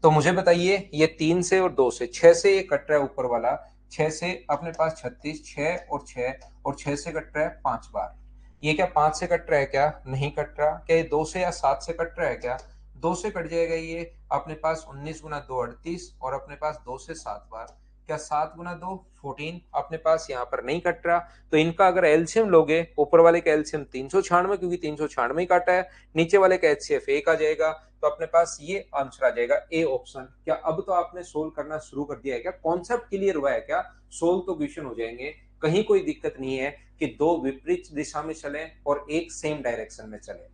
तो मुझे बताइए ये 3 से और 2 से, 6 से ये कट रहा है ऊपर वाला, 6 से अपने पास 36, 6 और 6, और 6 से कट रहा है 5 बार। ये क्या 5 से कट रहा है क्या? नहीं कट रहा। क्या ये 2 से या 7 से कट रहा है क्या? 2 से कट जाएगा ये। अपने पास 19 गुना 2 38 और अपने पास 2 से 7 बार। क्या 7 गुना 2 14 अपने पास यहाँ पर नहीं कट रहा। तो इनका अगर एलसीएम लोगे, ऊपर वाले का एलसीएम 396 क्योंकि 396 ही काटा है, नीचे वाले का एचसीएफ 1 आ जाएगा। तो अपने पास ये आंसर आ जाएगा ए ऑप्शन। क्या अब तो आपने सोल्व करना शुरू कर दिया है क्या? कॉन्सेप्ट क्लियर हुआ है क्या? सोल्व तो क्वेश्चन हो जाएंगे, कहीं कोई दिक्कत नहीं है कि दो विपरीत दिशा में चले और एक सेम डायरेक्शन में चले।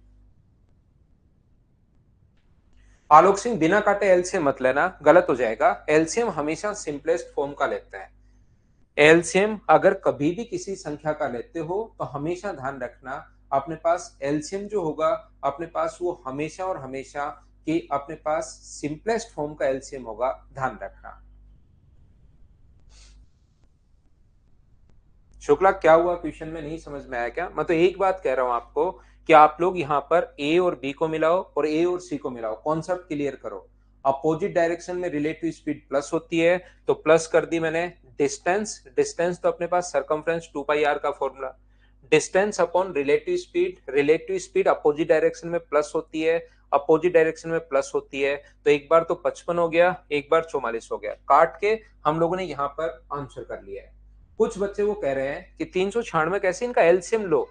आलोक सिंह बिना काटे एलसीएम मत लेना, गलत हो जाएगा। एलसीएम हमेशा सिंपलेस्ट फॉर्म का लेते हैं। एलसीएम अगर कभी भी किसी संख्या का लेते हो तो हमेशा ध्यान रखना अपने पास एलसीएम जो होगा अपने पास वो हमेशा और हमेशा कि अपने पास सिंपलेस्ट फॉर्म का एलसीएम होगा, ध्यान रखना। शुक्ला क्या हुआ? क्वेश्चन में नहीं समझ में आया क्या? मैं तो एक बात कह रहा हूं आपको कि आप लोग यहाँ पर ए और बी को मिलाओ और ए और सी को मिलाओ, कॉन्सेप्ट क्लियर करो। अपोजिट डायरेक्शन में रिलेटिव स्पीड प्लस होती है तो प्लस कर दी मैंने। डिस्टेंस, डिस्टेंस तो अपने पास सरकमफ्रेंस 2 पाई आर का formula. Distance upon relative speed opposite direction में प्लस होती है, अपोजिट डायरेक्शन में प्लस होती है। तो एक बार तो 55 हो गया, एक बार 44 हो गया। काट के हम लोगों ने यहाँ पर आंसर कर लिया है। कुछ बच्चे वो कह रहे हैं कि 396 कैसे, इनका एलसीएम लो।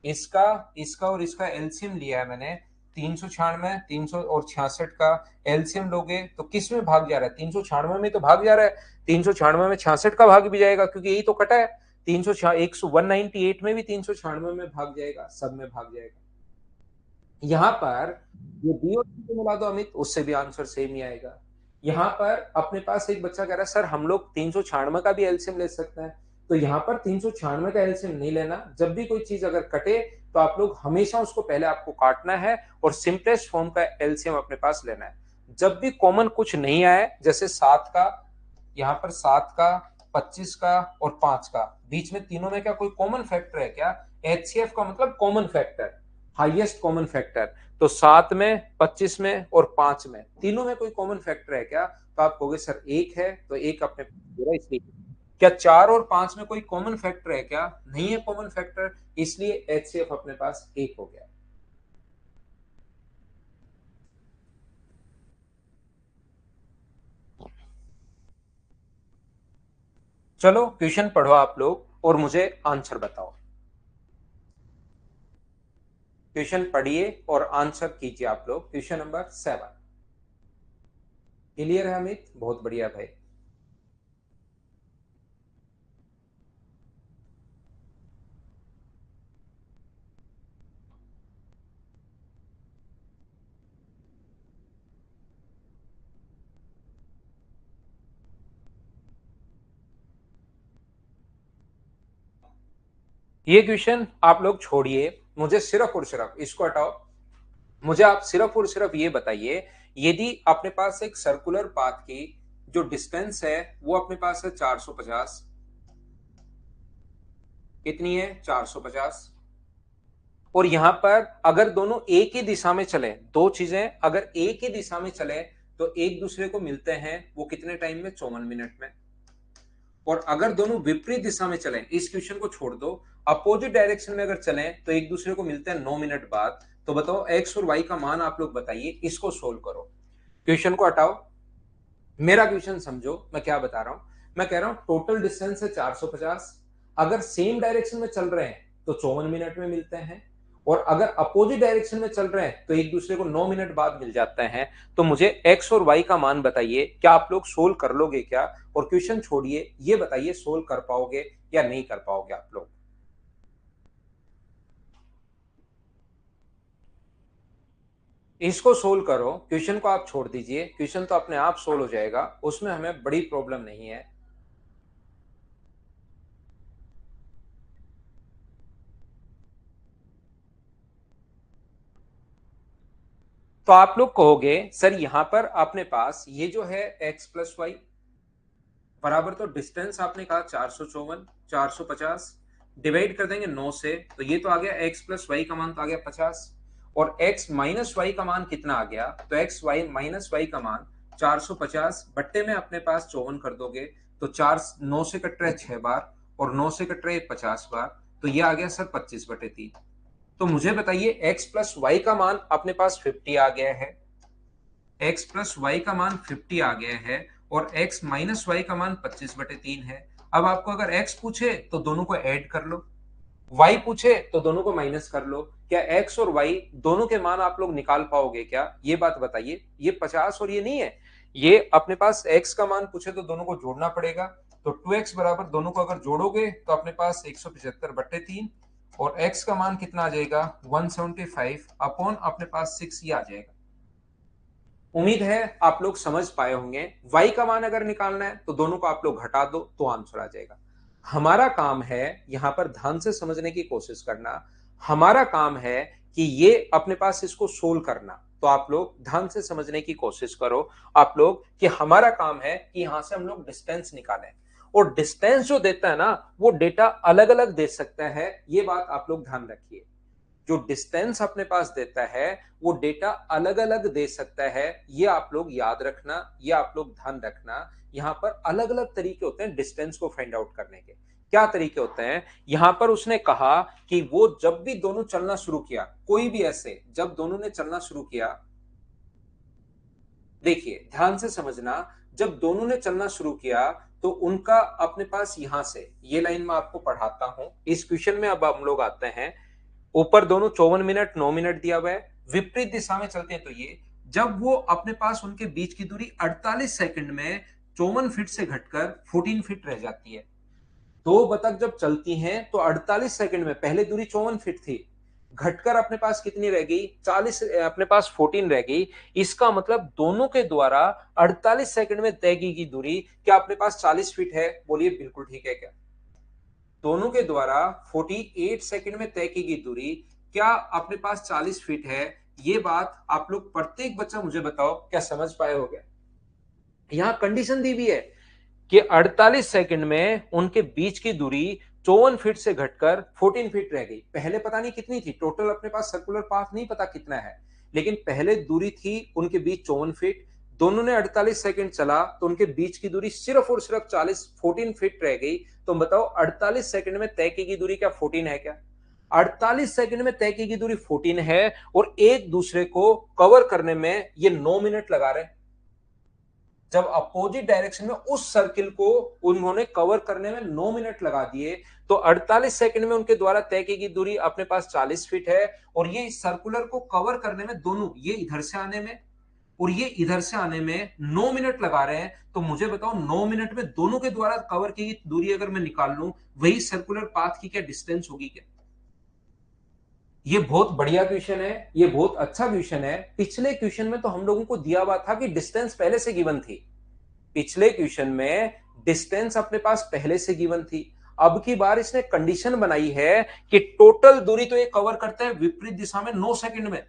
इसका इसका और इसका एलसीएम लिया है मैंने। 396 366 का एलसीएम लोगे तो किस में भाग जा रहा है? 396 में तो भाग जा रहा है। 396 में 66 का भाग भी जाएगा क्योंकि यही तो कटा है। 198 में भी 396 में भाग जाएगा, सब में भाग जाएगा। यहाँ पर ये बी और सी को मिला दो अमित, उससे भी आंसर सेम ही आएगा। यहाँ पर अपने पास एक बच्चा कह रहा है सर हम लोग 396 का भी एलसीएम ले सकते हैं। तो यहाँ पर 396 का एलसीएम नहीं लेना। जब भी कोई चीज अगर कटे तो आप लोग हमेशा उसको पहले आपको काटना है और सिंपलेस्ट फॉर्म का एलसीएम अपने पास लेना है। जब भी कॉमन कुछ नहीं आए, जैसे 7 का, यहाँ पर 7 का, 25 का और 5 का, बीच में तीनों में क्या कोई कॉमन फैक्टर है क्या? एचसीएफ का मतलब common factor, highest common factor. तो 7 में, 25 में और 5 में, तीनों में कोई कॉमन फैक्टर है क्या? तो आप कहोगे सर एक है, तो एक अपने पूरा इसलिए। क्या 4 और 5 में कोई कॉमन फैक्टर है क्या? नहीं है कॉमन फैक्टर, इसलिए एचसीएफ अपने पास एक हो गया। चलो क्वेश्चन पढ़ो आप लोग और मुझे आंसर बताओ। क्वेश्चन पढ़िए और आंसर कीजिए आप लोग। क्वेश्चन नंबर 7 क्लियर है अमित? बहुत बढ़िया भाई। ये क्वेश्चन आप लोग छोड़िए, मुझे सिर्फ और सिर्फ इसको हटाओ। मुझे आप सिर्फ और सिर्फ ये बताइए, यदि अपने पास एक सर्कुलर पाथ की जो डिस्टेंस है वो अपने पास है 450, कितनी है? 450। और यहां पर अगर दोनों एक ही दिशा में चले, दो चीजें अगर एक ही दिशा में चले तो एक दूसरे को मिलते हैं वो कितने टाइम में? 54 मिनट में। और अगर दोनों विपरीत दिशा में चलें, इस क्वेश्चन को छोड़ दो, अपोजिट डायरेक्शन में अगर चलें तो एक दूसरे को मिलते हैं 9 मिनट बाद। तो बताओ एक्स और वाई का मान आप लोग बताइए, इसको सोल्व करो। क्वेश्चन को हटाओ, मेरा क्वेश्चन समझो मैं क्या बता रहा हूं। मैं कह रहा हूं टोटल डिस्टेंस है 450, अगर सेम डायरेक्शन में चल रहे हैं तो 54 मिनट में मिलते हैं, और अगर अपोजिट डायरेक्शन में चल रहे हैं तो एक दूसरे को 9 मिनट बाद मिल जाते हैं। तो मुझे एक्स और वाई का मान बताइए, क्या आप लोग सोल्व कर लोगे क्या? और क्वेश्चन छोड़िए, ये बताइए सोल्व कर पाओगे या नहीं कर पाओगे आप लोग। इसको सोल्व करो, क्वेश्चन को आप छोड़ दीजिए, क्वेश्चन तो अपने आप सोल्व हो जाएगा, उसमें हमें बड़ी प्रॉब्लम नहीं है। तो आप लोग कहोगे सर यहां पर अपने पास ये जो है x प्लस वाई बराबर, तो डिस्टेंस आपने कहा 454, 450 डिवाइड कर देंगे 9 से, तो ये तो आ गया x प्लस वाई का मान तो आ गया 50, और x माइनस वाई का मान कितना आ गया? तो x वाई माइनस वाई का मान 450 बट्टे में अपने पास 54 कर दोगे तो 4 9 से कट रहे 6 बार और 9 से कट रहे 50 बार, तो ये आ गया सर 25/3। तो मुझे बताइए x प्लस वाई का मान अपने पास 50 आ गया है, x प्लस वाई का मान 50 आ गया है और x माइनस वाई का मान 25/3 है। अब आपको अगर x पूछे तो दोनों को ऐड कर लो, y पूछे तो दोनों को माइनस कर लो। क्या x और y दोनों के मान आप लोग निकाल पाओगे क्या? ये बात बताइए। ये 50 और ये नहीं है, ये अपने पास x का मान पूछे तो दोनों को जोड़ना पड़ेगा। तो 2x बराबर दोनों को अगर जोड़ोगे तो अपने पास 175/3 और x का मान कितना आ जाएगा 175 अपॉन अपने पास 6 ये आ जाएगा। उम्मीद है आप लोग समझ पाए होंगे। y का मान अगर निकालना है तो दोनों को आप लोग घटा दो तो आंसर आ जाएगा। हमारा काम है यहां पर ध्यान से समझने की कोशिश करना। हमारा काम है कि ये अपने पास इसको सोल्व करना। तो आप लोग ध्यान से समझने की कोशिश करो आप लोग कि हमारा काम है कि यहां से हम लोग डिस्टेंस निकालें, और डिस्टेंस जो देता है ना वो डेटा अलग अलग दे सकता है। ये बात आप लोग ध्यान रखिए। जो डिस्टेंस अपने पास देता है वो डेटा अलग अलग दे सकता है। ये आप लोग याद रखना, ये आप लोग ध्यान रखना। यहां पर अलग अलग तरीके होते हैं डिस्टेंस को फाइंड आउट करने के। क्या तरीके होते हैं? यहां पर उसने कहा कि वो जब भी दोनों चलना शुरू किया, कोई भी ऐसे जब दोनों ने चलना शुरू किया, देखिए ध्यान से समझना, जब दोनों ने चलना शुरू किया तो उनका अपने पास यहां से ये लाइन में आपको पढ़ाता हूं इस क्वेश्चन में। अब हम लोग आते हैं ऊपर दोनों 54 मिनट 9 मिनट दिया हुआ है, विपरीत दिशा में चलते हैं तो ये जब वो अपने पास उनके बीच की दूरी 48 सेकंड में 54 फीट से घटकर 14 फीट रह जाती है। दो बतख जब चलती हैं तो 48 सेकंड में पहले दूरी 54 फीट थी, घटकर अपने पास कितनी रह गई 40, अपने पास 14 रह गई। इसका मतलब दोनों के द्वारा 48 सेकंड में तय की गई दूरी क्या अपने पास 40 फीट है? बोलिए बिल्कुल ठीक है क्या? दोनों के द्वारा 48 सेकंड में तय की गई दूरी क्या अपने पास 40 फीट है? ये बात आप लोग प्रत्येक बच्चा मुझे बताओ क्या समझ पाए हो गया? यहां कंडीशन दी हुई है कि 48 सेकंड में उनके बीच की दूरी 54 फीट से घटकर 14 फीट रह गई। पहले पता नहीं कितनी थी, टोटल अपने पास सर्कुलर पाथ नहीं पता कितना है, लेकिन पहले दूरी थी उनके बीच 54 फीट। दोनों ने 48 सेकंड चला तो उनके बीच की दूरी सिर्फ और सिर्फ 14 फीट रह गई। तो बताओ 48 सेकंड में तय की गई दूरी क्या 14 है क्या? 48 सेकंड में तय की गई दूरी 14 है और एक दूसरे को कवर करने में ये 9 मिनट लगा रहे हैं। जब अपोजिट डायरेक्शन में उस सर्किल को उन्होंने कवर करने में 9 मिनट लगा दिए तो 48 सेकंड में उनके द्वारा तय की गई दूरी अपने पास 40 फीट है, और ये सर्कुलर को कवर करने में दोनों, ये इधर से आने में और ये इधर से आने में 9 मिनट लगा रहे हैं। तो मुझे बताओ 9 मिनट में दोनों के द्वारा कवर की गई दूरी अगर मैं निकाल लूं वही सर्कुलर पाथ की क्या डिस्टेंस होगी क्या? ये बहुत बढ़िया क्वेश्चन है, ये बहुत अच्छा क्वेश्चन है। पिछले क्वेश्चन में तो हम लोगों को दिया हुआ था कि डिस्टेंस पहले से गिवन थी। पिछले क्वेश्चन में डिस्टेंस अपने पास पहले से गिवन थी। अब की बार इसने कंडीशन बनाई है कि टोटल दूरी तो ये कवर करता है विपरीत दिशा में 9 सेकंड में,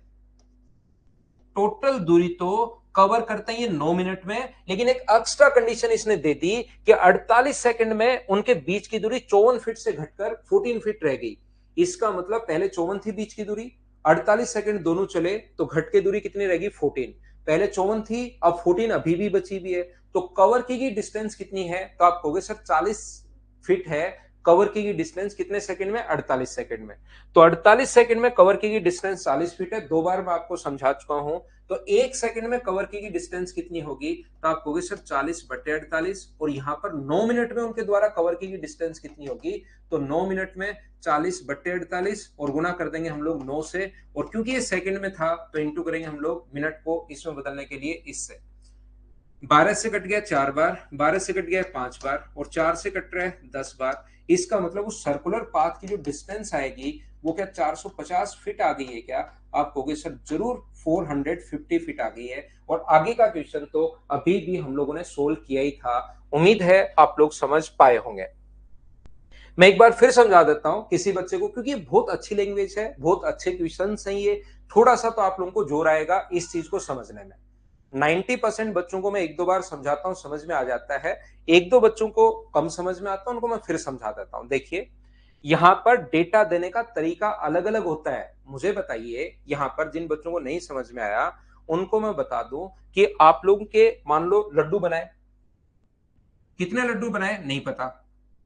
टोटल दूरी तो कवर करते हैं ये 9 मिनट में, लेकिन एक एक्स्ट्रा कंडीशन इसने दे दी कि 48 सेकंड में उनके बीच की दूरी 54 फीट से घटकर 14 फीट रह गई। इसका मतलब पहले 54 थी बीच की दूरी, 48 सेकंड दोनों चले तो घट के दूरी कितनी रहेगी 14। पहले 54 थी अब 14 अभी भी बची हुई है। तो कवर की गई डिस्टेंस कितनी है? तो आप कहोगे सर 40 फीट है। कवर की गई डिस्टेंस कितने सेकंड में? 48 सेकंड में। तो 48 सेकंड में कवर की गई डिस्टेंस 40 फीट है। दो बार मैं आपको समझा चुका हूं। तो एक सेकंड में कवर की गई डिस्टेंस कितनी होगी? तो आप कहोगे सर 40/48, और यहां पर 9 मिनट में उनके द्वारा कवर की गई डिस्टेंस कितनी होगी? तो 9 मिनट में 40/48 और गुना कर देंगे हम लोग 9 से, और क्योंकि ये सेकंड में था तो इंटू करेंगे हम लोग मिनट को इसमें बदलने के लिए इससे। 12 से कट गया 4 बार, 12 से कट गया 5 बार, और 4 से कट रहा है 10 बार। इसका मतलब उस सर्कुलर पाथ की जो डिस्टेंस आएगी वो क्या 450 फीट आ गई है क्या? आप कहोगे सर जरूर 450 फीट आ गई है। और आगे का क्वेश्चन तो अभी भी हम लोगों ने सोल्व किया ही था। उम्मीद है आप लोग समझ पाए होंगे। मैं एक बार फिर समझा देता हूं किसी बच्चे को, क्योंकि ये बहुत अच्छी लैंग्वेज है, बहुत अच्छे क्वेश्चन हैं ये। थोड़ा सा तो आप लोगों को जोर आएगा इस चीज को समझने में। 90% बच्चों को मैं एक दो बार समझाता हूं समझ में आ जाता है, एक दो बच्चों को कम समझ में आता है उनको मैं फिर समझा देता हूं। देखिए यहां पर डेटा देने का तरीका अलग अलग होता है। मुझे बताइए यहां पर जिन बच्चों को नहीं समझ में आया उनको मैं बता दूं कि आप लोगों के मान लो लड्डू बनाए, कितने लड्डू बनाए नहीं पता,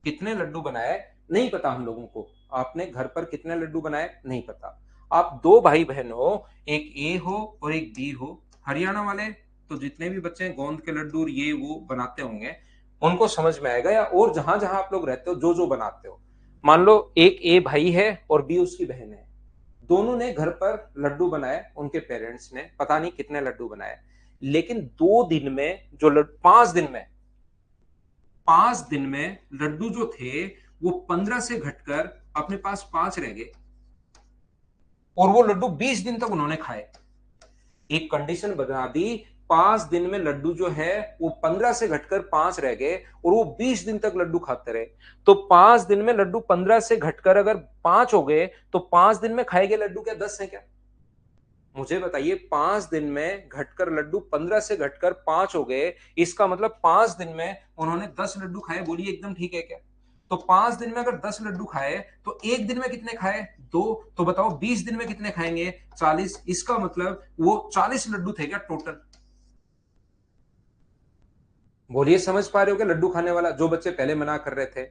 कितने लड्डू बनाए नहीं पता हम लोगों को, आपने घर पर कितने लड्डू बनाए नहीं पता। आप दो भाई बहन हो, एक ए हो और एक बी हो। हरियाणा वाले तो जितने भी बच्चे गोंद के लड्डू और ये वो बनाते होंगे उनको समझ में आएगा, या और जहां जहां आप लोग रहते हो जो जो बनाते हो। मान लो एक ए भाई है और बी उसकी बहन है, दोनों ने घर पर लड्डू बनाए, उनके पेरेंट्स ने पता नहीं कितने लड्डू बनाए, लेकिन 2 दिन में जो 5 दिन में 5 दिन में लड्डू जो थे वो 15 से घटकर अपने पास 5 रह गए, और वो लड्डू 20 दिन तक उन्होंने खाए। एक कंडीशन बना दी, 5 दिन में लड्डू जो है वो 15 से घटकर 5 रह गए और वो 20 दिन तक लड्डू खाते रहे। तो 5 दिन में लड्डू 15 से घटकर अगर 5 हो गए तो 5 दिन में खाए गए लड्डू क्या 10 है क्या? मुझे बताइए, 5 दिन में घटकर लड्डू 15 से घटकर 5 हो गए, इसका मतलब 5 दिन में उन्होंने 10 लड्डू खाए। बोलिए एकदम ठीक है क्या? तो 5 दिन में अगर 10 लड्डू खाए तो एक दिन में कितने खाए? 2। तो बताओ 20 दिन में कितने खाएंगे? 40। इसका मतलब वो 40 लड्डू थे क्या टोटल? बोलिए समझ पा रहे हो क्या? लड्डू खाने वाला जो बच्चे पहले मना कर रहे थे,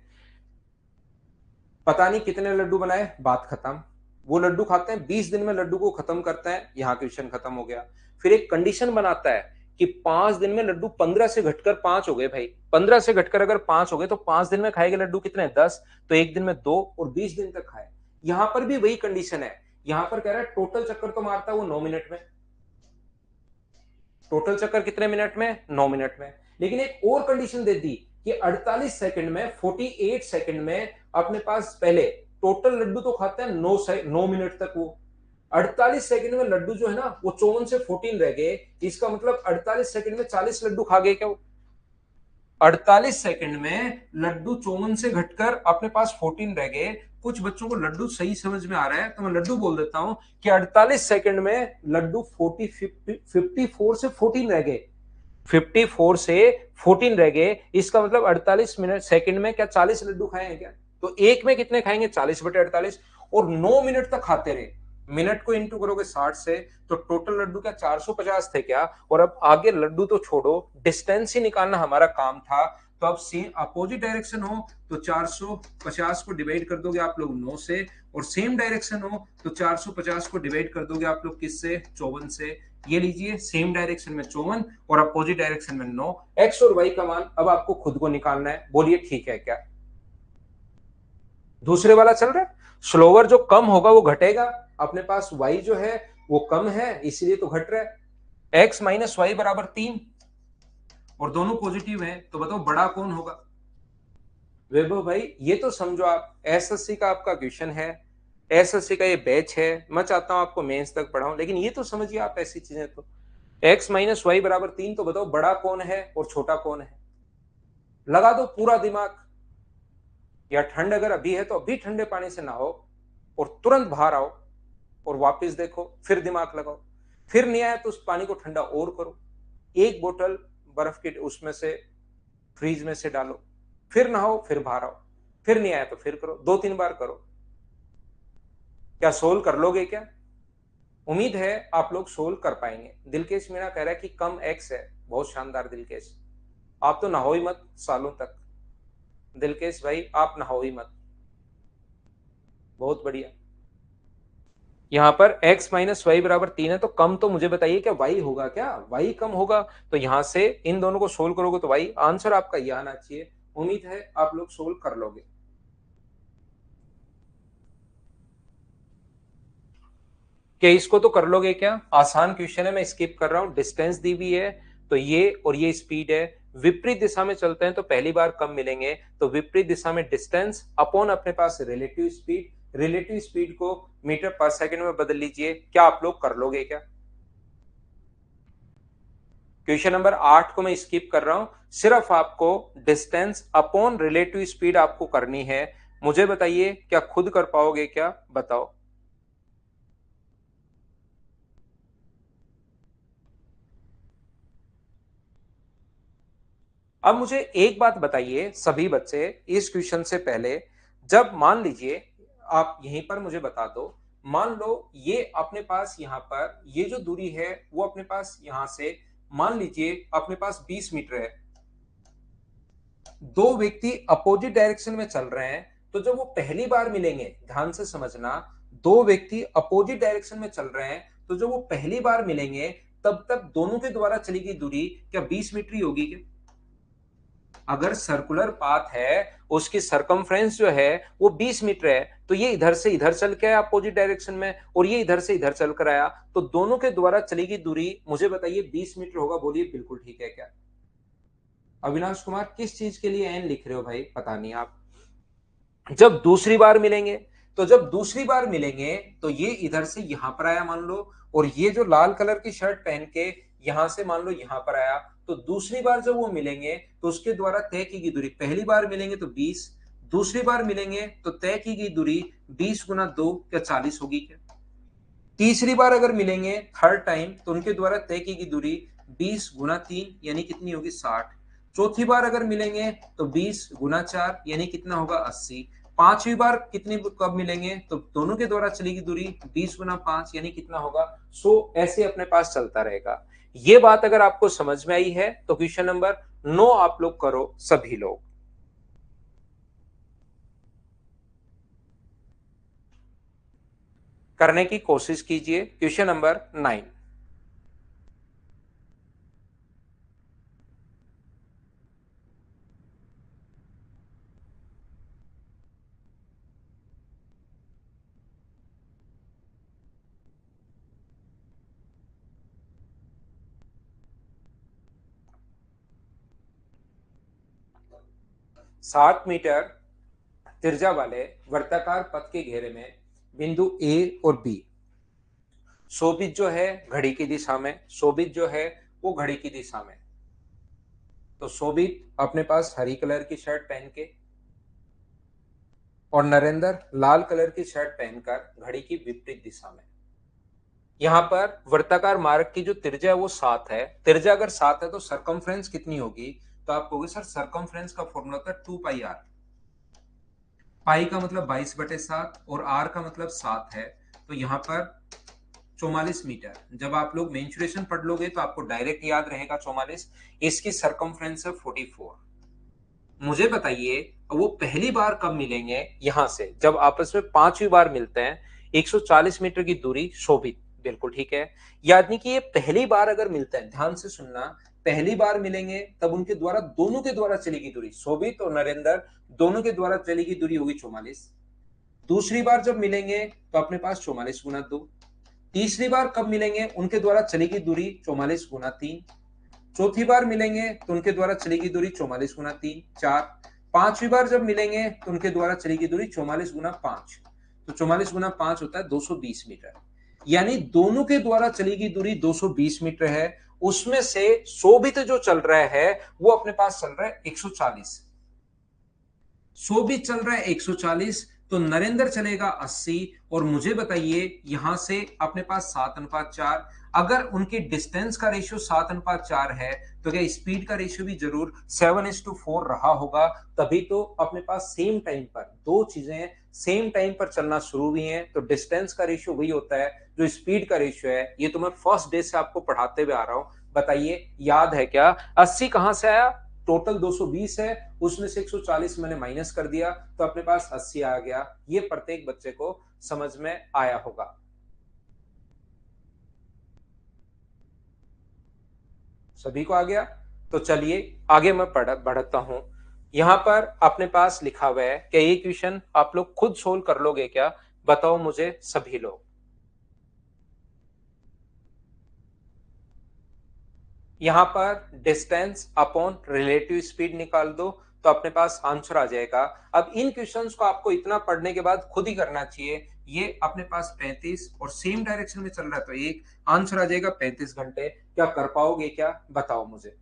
पता नहीं कितने लड्डू बनाए, बात खत्म। वो लड्डू खाते हैं, 20 दिन में लड्डू को खत्म करते हैं, यहाँ क्वेश्चन खत्म हो गया। फिर एक कंडीशन बनाता है कि 5 दिन में लड्डू 15 से घटकर 5 हो गए। भाई 15 से घटकर अगर 5 हो गए तो 5 दिन में खाएंगे लड्डू कितने? 10। तो एक दिन में 2 और 20 दिन तक खाए। यहां पर भी वही कंडीशन है। यहां पर कह रहा है टोटल चक्कर तो मारता है वो 9 मिनट में। टोटल चक्कर कितने मिनट में? 9 मिनट में। लेकिन एक और कंडीशन दे दी कि 48 सेकंड में, 48 सेकंड में अपने पास पहले टोटल लड्डू तो खाते हैं 9 मिनट तक। वो 48 सेकंड में लड्डू जो है ना वो 54 से 14 रह गए। इसका मतलब 48 सेकंड में 40 लड्डू खा गए क्या वो? 48 सेकंड में लड्डू 54 से घटकर अपने पास 14 रह गए। कुछ बच्चों को लड्डू सही समझ में आ रहा है तो मैं लड्डू बोल देता हूं कि 48 सेकंड में लड्डू 54 से 14 रह गए। 54 से 14 रह गए, इसका मतलब 48 मिनट सेकंड में क्या 40 लड्डू खाए हैं क्या? तो एक में कितने खाएंगे? 40/48। और 9 मिनट तक खाते रहे। मिनट को इंटू करोगे 60 से तो टोटल लड्डू क्या 450 थे क्या? और अब आगे लड्डू तो छोड़ो, डिस्टेंस ही निकालना हमारा काम था। तो अब सेम अपोजिट डायरेक्शन हो तो 450 को डिवाइड कर दोगे आप लोग 9 से, और सेम डायरेक्शन हो तो 450 को डिवाइड कर दोगे आप लोग किससे? 54 से। ये लीजिए, सेम डायरेक्शन में 54 और अपोजिट डायरेक्शन में 9। एक्स और वाई का मान अब आपको खुद को निकालना है। बोलिए ठीक है क्या? दूसरे वाला चल रहा है। स्लोवर जो कम होगा वो घटेगा। अपने पास y जो है वो कम है इसलिए तो घट रहा है। x माइनस वाई बराबर 3 और दोनों पॉजिटिव हैं, तो बताओ बड़ा कौन होगा? वैभव भाई ये तो समझो, आप एसएससी का आपका क्वेश्चन है, एसएससी का ये बैच है। मैं चाहता हूं आपको मेंस तक पढ़ाऊं, लेकिन ये तो समझिए आप ऐसी चीजें। तो x माइनस वाई बराबर 3, तो बताओ बड़ा कौन है और छोटा कौन है? लगा दो पूरा दिमाग। या ठंड अगर अभी है तो अभी ठंडे पानी से नहाओ और तुरंत बाहर आओ और वापस देखो, फिर दिमाग लगाओ। फिर नहीं आया तो उस पानी को ठंडा और करो, एक बोतल बर्फ के उसमें से फ्रीज में से डालो, फिर नहाओ, फिर बाहर आओ, फिर नहीं आया तो फिर करो, 2-3 बार करो। क्या सोल्व कर लोगे क्या? उम्मीद है आप लोग सोल्व कर पाएंगे। दिलकेश मीणा कह रहा है कि कम एक्स है। बहुत शानदार दिलकेश, आप तो नहाओ ही मत सालों तक। दिलकेश भाई आप नहाओ ही मत, बहुत बढ़िया। यहाँ पर x माइनस वाई बराबर 3 है, तो कम तो मुझे बताइए क्या y होगा क्या? y कम होगा, तो यहां से इन दोनों को सोल्व करोगे तो y आंसर आपका ये आना चाहिए। उम्मीद है आप लोग सोल्व कर लोगे। क्या इसको तो कर लोगे क्या? आसान क्वेश्चन है, मैं स्किप कर रहा हूं। डिस्टेंस दी हुई है तो ये और ये स्पीड है, विपरीत दिशा में चलते हैं तो पहली बार कम मिलेंगे, तो विपरीत दिशा में डिस्टेंस अपॉन अपने पास रिलेटिव स्पीड। रिलेटिव स्पीड को मीटर पर सेकंड में बदल लीजिए। क्या आप लोग कर लोगे क्या? क्वेश्चन नंबर 8 को मैं स्किप कर रहा हूं, सिर्फ आपको डिस्टेंस अपॉन रिलेटिव स्पीड आपको करनी है। मुझे बताइए क्या खुद कर पाओगे क्या? बताओ। अब मुझे एक बात बताइए सभी बच्चे, इस क्वेश्चन से पहले, जब मान लीजिए आप यहीं पर मुझे बता दो, मान लो ये अपने पास यहां पर ये जो दूरी है वो अपने पास यहां से मान लीजिए अपने पास 20 मीटर है। दो व्यक्ति अपोजिट डायरेक्शन में चल रहे हैं, तो जब वो पहली बार मिलेंगे, ध्यान से समझना, दो व्यक्ति अपोजिट डायरेक्शन में चल रहे हैं, तो जब वो पहली बार मिलेंगे तब तक दोनों के द्वारा चली गई दूरी क्या 20 मीटर ही होगी क्या? अगर सर्कुलर पाथ है, उसकी सरकमफ्रेंस जो है वो 20 मीटर है, तो ये इधर से इधर चल के आया अपोजिट डायरेक्शन में और ये इधर से इधर चल कर आया, तो दोनों के द्वारा चली गई दूरी मुझे बताइए 20 मीटर होगा। बोलिए बिल्कुल ठीक है क्या? अविनाश कुमार किस चीज के लिए एन लिख रहे हो भाई, पता नहीं आप। जब दूसरी बार मिलेंगे, तो जब दूसरी बार मिलेंगे तो ये इधर से यहां पर आया मान लो, और ये जो लाल कलर की शर्ट पहन के यहां से मान लो यहां पर आया, तो दूसरी बार जब वो मिलेंगे तो उसके द्वारा तय की गई दूरी, पहली बार मिलेंगे तो 20, दूसरी बार मिलेंगे तो तय की गई दूरी 20 गुना 2 क्या 40 होगी क्या? तीसरी बार अगर मिलेंगे थर्ड टाइम, तो उनके द्वारा तय की गई दूरी 20 गुना 3 यानी कितनी होगी 60। चौथी बार अगर मिलेंगे तो 20 गुना 4 यानी कितना होगा 80। पांचवी बार कितनी कब मिलेंगे, तो दोनों के द्वारा चलेगी दूरी 20 गुना 5 यानी कितना होगा 100। ऐसे अपने पास चलता रहेगा। ये बात अगर आपको समझ में आई है तो क्वेश्चन नंबर 9 आप लोग करो सभी लोग। करने की कोशिश कीजिए क्वेश्चन नंबर 9। 60 मीटर त्रिज्या वाले वर्ताकार पथ के घेरे में बिंदु ए और बी, शोभित जो है घड़ी की दिशा में, शोभित जो है वो घड़ी की दिशा में। तो शोभित अपने पास हरी कलर की शर्ट पहन के और नरेंद्र लाल कलर की शर्ट पहनकर घड़ी की विपरीत दिशा में। यहां पर वर्ताकार मार्ग की जो त्रिज्या है वो 7 है। त्रिज्या अगर 7 है तो सरकमफ्रेंस कितनी होगी? तो आप कहोगे सर सरकमफ्रेंस का फॉर्मूला होता है 2 पाई आर। पाई का मतलब 22/7 और आर का मतलब 7 है। तो यहाँ पर 44 मीटर। जब आप लोग मेंसुरेशन पढ़ लोगे तो आपको डायरेक्ट याद रहेगा 44। इसकी सरकमफ्रेंस है 44। मुझे बताइए वो पहली बार कब मिलेंगे? यहां से जब आपस में पांचवी बार मिलते हैं, 140 मीटर की दूरी शोभित, बिल्कुल ठीक है। याद नहीं कि ये पहली बार अगर मिलते हैं, ध्यान से सुनना, पहली बार मिलेंगे तब उनके द्वारा दोनों के द्वारा चलेगी दूरी, शोभित और नरेंद्र दोनों के द्वारा चलेगी दूरी होगी 44। दूसरी बार जब मिलेंगे तो अपने पास 44 गुना 2। तीसरी बार कब मिलेंगे? उनके द्वारा चलेगी दूरी 44 गुना 3। चौथी बार मिलेंगे तो उनके द्वारा चलेगी दूरी 44 गुना 3 4। पांचवी बार जब मिलेंगे तो उनके द्वारा चलेगी दूरी 44 गुना 5। तो 44 गुना 5 होता है 220 मीटर। यानी दोनों के द्वारा चलेगी दूरी 220 मीटर है। उसमें से शोभित जो चल रहा है वो अपने पास चल रहा है 140। शोभित चल रहा है 140, तो नरेंद्र चलेगा 80। और मुझे बताइए यहां से अपने पास 7:4। अगर उनकी डिस्टेंस का रेशियो 7:4 है तो क्या स्पीड का रेशियो भी जरूर 7:4 रहा होगा? तभी तो अपने पास सेम टाइम पर दो चीजें सेम टाइम पर चलना शुरू हुई हैं। तो डिस्टेंस का रेशियो वही होता है जो स्पीड का रेशियो है। ये तो मैं फर्स्ट डे से आपको पढ़ाते हुए आ रहा हूं। बताइए याद है क्या? 80 कहां से आया? टोटल 220 है, उसमें से 140 मैंने माइनस कर दिया तो अपने पास 80 आ गया। ये प्रत्येक बच्चे को समझ में आया होगा। सभी को आ गया? तो चलिए आगे मैं बढ़ता हूं। यहां पर अपने पास लिखा हुआ है कि ये क्वेश्चन आप लोग खुद सोल्व कर लोगे क्या? बताओ मुझे सभी लोग। यहां पर डिस्टेंस अपॉन रिलेटिव स्पीड निकाल दो तो अपने पास आंसर आ जाएगा। अब इन क्वेश्चंस को आपको इतना पढ़ने के बाद खुद ही करना चाहिए। ये अपने पास 35 और सेम डायरेक्शन में चल रहा है तो एक आंसर आ जाएगा 35 घंटे। क्या कर पाओगे क्या? बताओ मुझे।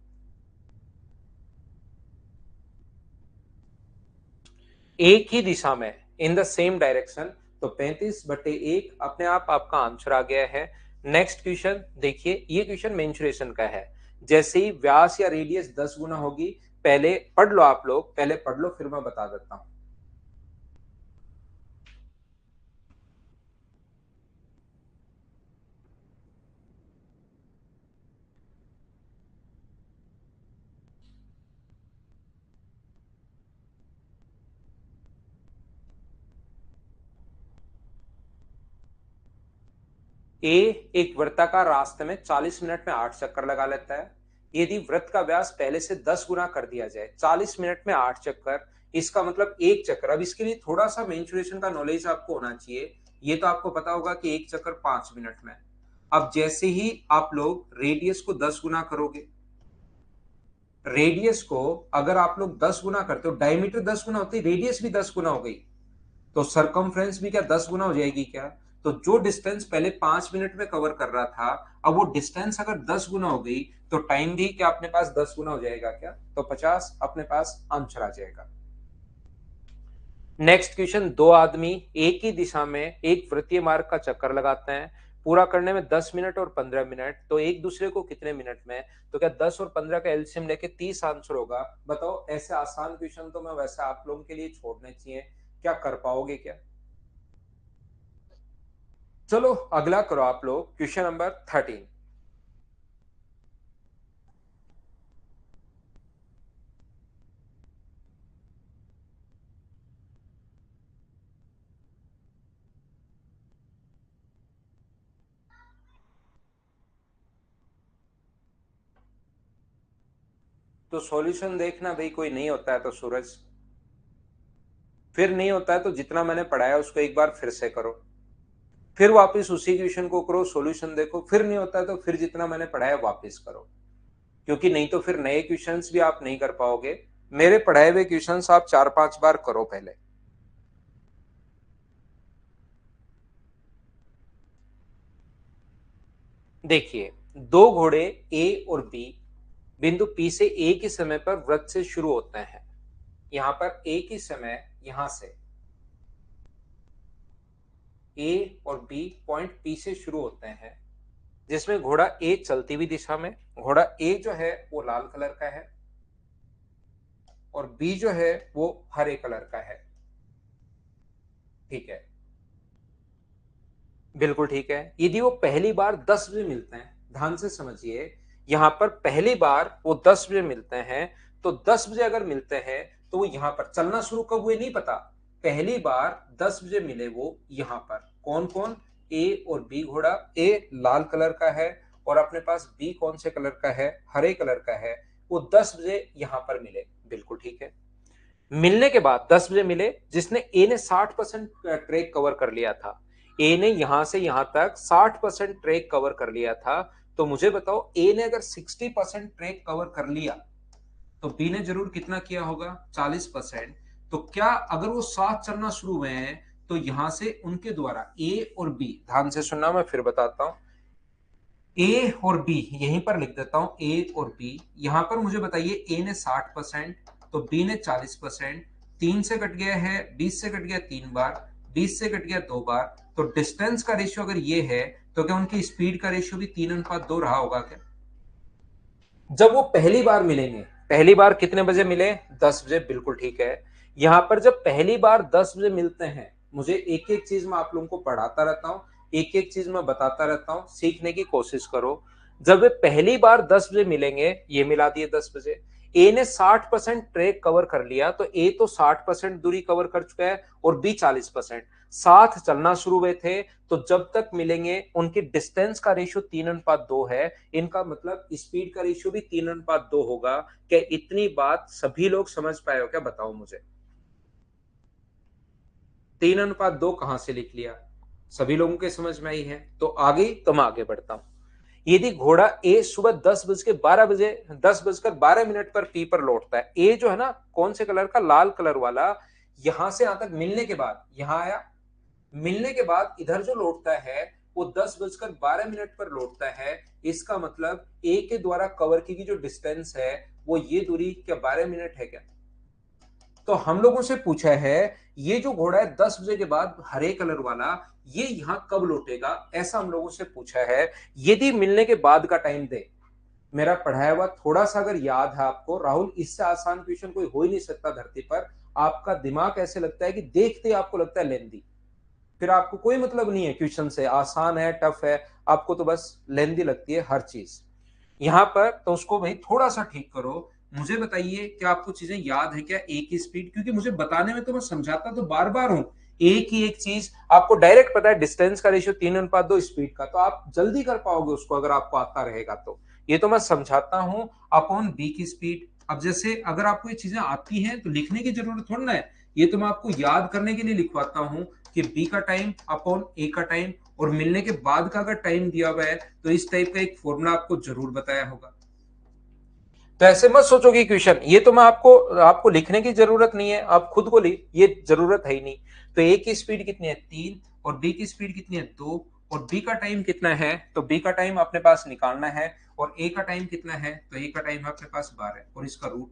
एक ही दिशा में, इन द सेम डायरेक्शन, तो 35/1 अपने आप आपका आंसर आ गया है। नेक्स्ट क्वेश्चन देखिए, ये क्वेश्चन मेंसुरेशन का है। जैसे ही व्यास या रेडियस 10 गुना होगी, पहले पढ़ लो आप लोग, पहले पढ़ लो फिर मैं बता देता हूं। ए एक वृत्ताकार रास्ते में 40 मिनट में 8 चक्कर लगा लेता है। यदि वृत्त का व्यास पहले से 10 गुना कर दिया जाए, 40 मिनट में 8 चक्कर, इसका मतलब एक चक्कर। अब इसके लिए थोड़ा सा मेंसुरेशन का नॉलेज आपको होना चाहिए। ये तो आपको पता होगा कि एक चक्कर 5 मिनट में। अब जैसे ही आप लोग रेडियस को 10 गुना करोगे, रेडियस को अगर आप लोग 10 गुना करते हो, डायमीटर 10 गुना होती है, रेडियस भी 10 गुना हो गई, तो सरकमफ्रेंस भी क्या 10 गुना हो जाएगी क्या? तो जो डिस्टेंस पहले 5 मिनट में कवर कर रहा था, अब वो डिस्टेंस अगर 10 गुना हो गई तो टाइम भी क्या अपने पास 10 गुना हो जाएगा क्या? तो 50 अपने पास आंसर आ जाएगा। नेक्स्ट क्वेश्चन, दो आदमी एक ही दिशा में एक वृत्तीय मार्ग का चक्कर लगाते हैं, पूरा करने में 10 मिनट और 15 मिनट, तो एक दूसरे को कितने मिनट में? तो क्या 10 और 15 का एलसीएम लेके 30 आंसर होगा? बताओ, ऐसे आसान क्वेश्चन तो मैं वैसे आप लोगों के लिए छोड़ने चाहिए, क्या कर पाओगे क्या? चलो अगला करो आप लोग, क्वेश्चन नंबर 13। तो सॉल्यूशन देखना भाई, कोई नहीं होता है तो सूरज, फिर नहीं होता है तो जितना मैंने पढ़ाया उसको एक बार फिर से करो, फिर वापस उसी क्वेश्चन को करो, सॉल्यूशन देखो, फिर नहीं होता है तो फिर जितना मैंने पढ़ाया वापस करो, क्योंकि नहीं तो फिर नए क्वेश्चंस भी आप नहीं कर पाओगे। मेरे पढ़ाए हुए क्वेश्चंस आप 4-5 बार करो पहले। देखिए, दो घोड़े ए और बी बिंदु पी से ए के समय पर वृत्त से शुरू होते हैं। यहां पर ए की समय यहां से ए और बी पॉइंट पी से शुरू होते हैं, जिसमें घोड़ा ए चलती हुई दिशा में, घोड़ा ए जो है वो लाल कलर का है और बी जो है वो हरे कलर का है। ठीक है, बिल्कुल ठीक है। यदि वो पहली बार 10 बजे मिलते हैं, ध्यान से समझिए, यहां पर पहली बार वो 10 बजे मिलते हैं, तो 10 बजे अगर मिलते हैं तो वो यहां पर चलना शुरू कब हुए नहीं पता, पहली बार 10 बजे मिले वो यहां पर। कौन कौन? ए और बी घोड़ा, ए लाल कलर का है और अपने पास बी कौन से कलर का है? हरे कलर का है। वो 10 बजे यहां पर मिले, बिल्कुल ठीक है। मिलने के बाद 10 बजे मिले, जिसने ए ने 60% ट्रैक कवर कर लिया था, ए ने यहां से यहां तक 60% ट्रैक कवर कर लिया था, तो मुझे बताओ ए ने अगर 60% ट्रैक कवर कर लिया तो बी ने जरूर कितना किया होगा? 40%। तो क्या अगर वो साथ चलना शुरू हुए हैं तो यहां से उनके द्वारा ए और बी, ध्यान से सुनना मैं फिर बताता हूं, ए और बी यहीं पर लिख देता हूं, ए और बी। यहां पर मुझे बताइए, ए ने 60% तो बी ने 40%, 3 से कट गया है, 20 से कट गया 3 बार, 20 से कट गया 2 बार, तो डिस्टेंस का रेशियो अगर ये है तो क्या उनकी स्पीड का रेशियो भी 3:2 रहा होगा क्या? जब वो पहली बार मिलेंगे, पहली बार कितने बजे मिले? 10 बजे, बिल्कुल ठीक है। यहां पर जब पहली बार 10 बजे मिलते हैं, मुझे एक एक चीज मैं आप लोगों को पढ़ाता रहता हूं, एक एक चीज मैं बताता रहता हूं, सीखने की कोशिश करो। जब वे पहली बार 10 बजे मिलेंगे, ये मिला दिए 10 बजे, ए ने 60% ट्रैक कवर कर लिया, तो ए तो 60% दूरी कवर कर चुका है और बी 40%, साथ चलना शुरू हुए थे, तो जब तक मिलेंगे उनकी डिस्टेंस का रेशियो 3:2 है। इनका मतलब स्पीड का रेशियो भी 3:2 होगा। क्या इतनी बात सभी लोग समझ पाए हो क्या? बताओ मुझे, 3:2 कहां से लिख लिया? सभी लोगों के समझ में आई है? तो आगे तो मैं आगे बढ़ता हूं। यदि घोड़ा ए सुबह 10:12 बजे 10:12 पर पी पर लौटता है, ए जो है ना कौन से कलर का? लाल कलर वाला, यहां से यहां तक मिलने के बाद यहां आया, मिलने के बाद इधर जो लौटता है वो 10:12 पर लौटता है। इसका मतलब ए के द्वारा कवर की गई जो डिस्टेंस है वो ये दूरी क्या 12 मिनट है क्या? तो हम लोगों से पूछा है, ये जो घोड़ा है 10 बजे के बाद हरे कलर वाला, ये यहां कब लौटेगा, ऐसा हम लोगों से पूछा है। यदि मिलने के बाद का टाइम दे, मेरा पढ़ाया हुआ थोड़ा सा अगर याद है आपको, राहुल इससे आसान क्वेश्चन कोई हो ही नहीं सकता धरती पर। आपका दिमाग ऐसे लगता है कि देखते ही आपको लगता है लेंदी, फिर आपको कोई मतलब नहीं है क्वेश्चन से, आसान है टफ है, आपको तो बस लेंदी लगती है हर चीज। यहां पर तो उसको भाई थोड़ा सा ठीक करो। मुझे बताइए, क्या आपको चीजें याद है क्या? ए की स्पीड, क्योंकि मुझे बताने में तो मैं समझाता तो बार बार हूं, एक ही एक चीज आपको डायरेक्ट पता है, डिस्टेंस का रेशियो 3:2 स्पीड का, तो आप जल्दी कर पाओगे उसको अगर आपको आता रहेगा तो। ये तो मैं समझाता हूं अपॉन बी की स्पीड। अब जैसे अगर आपको ये चीजें आती हैं तो लिखने की जरूरत थोड़ा ना है, ये तो मैं आपको याद करने के लिए लिखवाता हूं कि बी का टाइम अपॉन ए का टाइम, और मिलने के बाद का अगर टाइम दिया हुआ है तो इस टाइप का एक फॉर्मूला आपको जरूर बताया होगा। तो ऐसे मत सोचो कि क्वेश्चन ये तो मैं आपको आपको लिखने की जरूरत नहीं है, आप खुद को ये जरूरत है ही नहीं। तो ए की स्पीड कितनी है 3, और बी की स्पीड कितनी है 2, और बी का टाइम कितना है, तो बी का टाइम अपने पास निकालना है, और ए का टाइम कितना है, तो ए का टाइम है अपने पास 12, और इसका रूट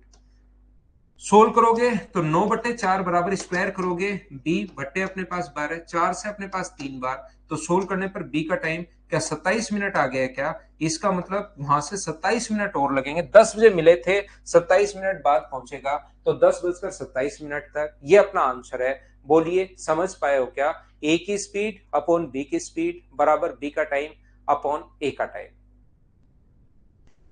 सोल्व करोगे तो 9/4 बराबर स्क्वायर करोगे, बी बट्टे अपने पास 12, 4 से अपने पास 3 बार, तो सोल्व करने पर बी का टाइम क्या 27 मिनट आ गया है क्या? इसका मतलब वहां से 27 मिनट और लगेंगे, 10 बजे मिले थे, 27 मिनट बाद पहुंचेगा, तो 10:27 तक। ये अपना आंसर है। बोलिए समझ पाए हो क्या? ए की स्पीड अपॉन बी की स्पीड बराबर बी का टाइम अपॉन ए का टाइम।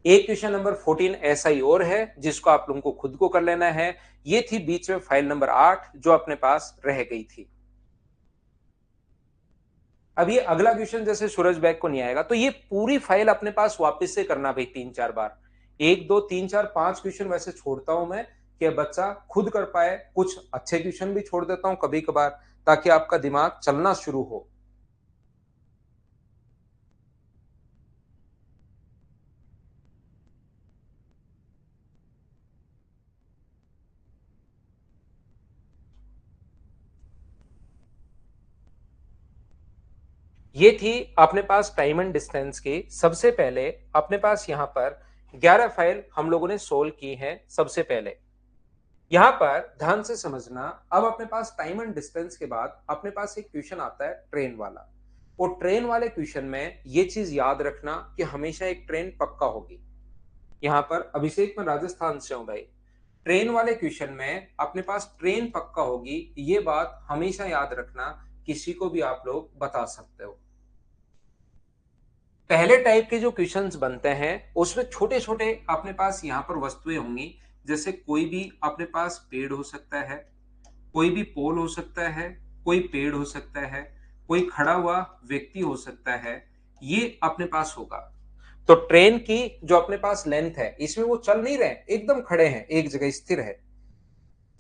एक क्वेश्चन नंबर 14 ऐसा ही और है जिसको आप लोगों को खुद को कर लेना है। ये थी बीच में फाइल नंबर 8 जो अपने पास रह गई थी। अब ये अगला क्वेश्चन जैसे सूरज बैग को नहीं आएगा तो ये पूरी फाइल अपने पास वापस से करना भाई 3-4 बार। 1 2 3 4 5 क्वेश्चन वैसे छोड़ता हूं मैं कि बच्चा खुद कर पाए, कुछ अच्छे क्वेश्चन भी छोड़ देता हूं कभी कभार ताकि आपका दिमाग चलना शुरू हो। ये थी अपने पास टाइम एंड डिस्टेंस की। सबसे पहले अपने पास यहां पर 11 फाइल हम लोगों ने सोल्व की हैं। सबसे पहले यहां पर ध्यान से समझना, अब अपने पास टाइम एंड डिस्टेंस के बाद अपने पास एक क्वेश्चन आता है ट्रेन वाला, और ट्रेन वाले क्वेश्चन में ये चीज याद रखना कि हमेशा एक ट्रेन पक्का होगी। यहां पर अभिषेक मैं राजस्थान से हूं भाई, ट्रेन वाले क्वेश्चन में अपने पास ट्रेन पक्का होगी, ये बात हमेशा याद रखना, किसी को भी आप लोग बता सकते हो। पहले टाइप के जो क्वेश्चंस बनते हैं उसमें छोटे छोटे अपने पास यहां पर वस्तुएं होंगी, जैसे कोई भी अपने पास पेड़ हो सकता है, कोई भी पोल हो सकता है, कोई पेड़ हो सकता है, कोई खड़ा हुआ व्यक्ति हो सकता है, ये अपने पास होगा। तो ट्रेन की जो अपने पास लेंथ है इसमें वो चल नहीं रहे, एकदम खड़े हैं, एक जगह स्थिर है,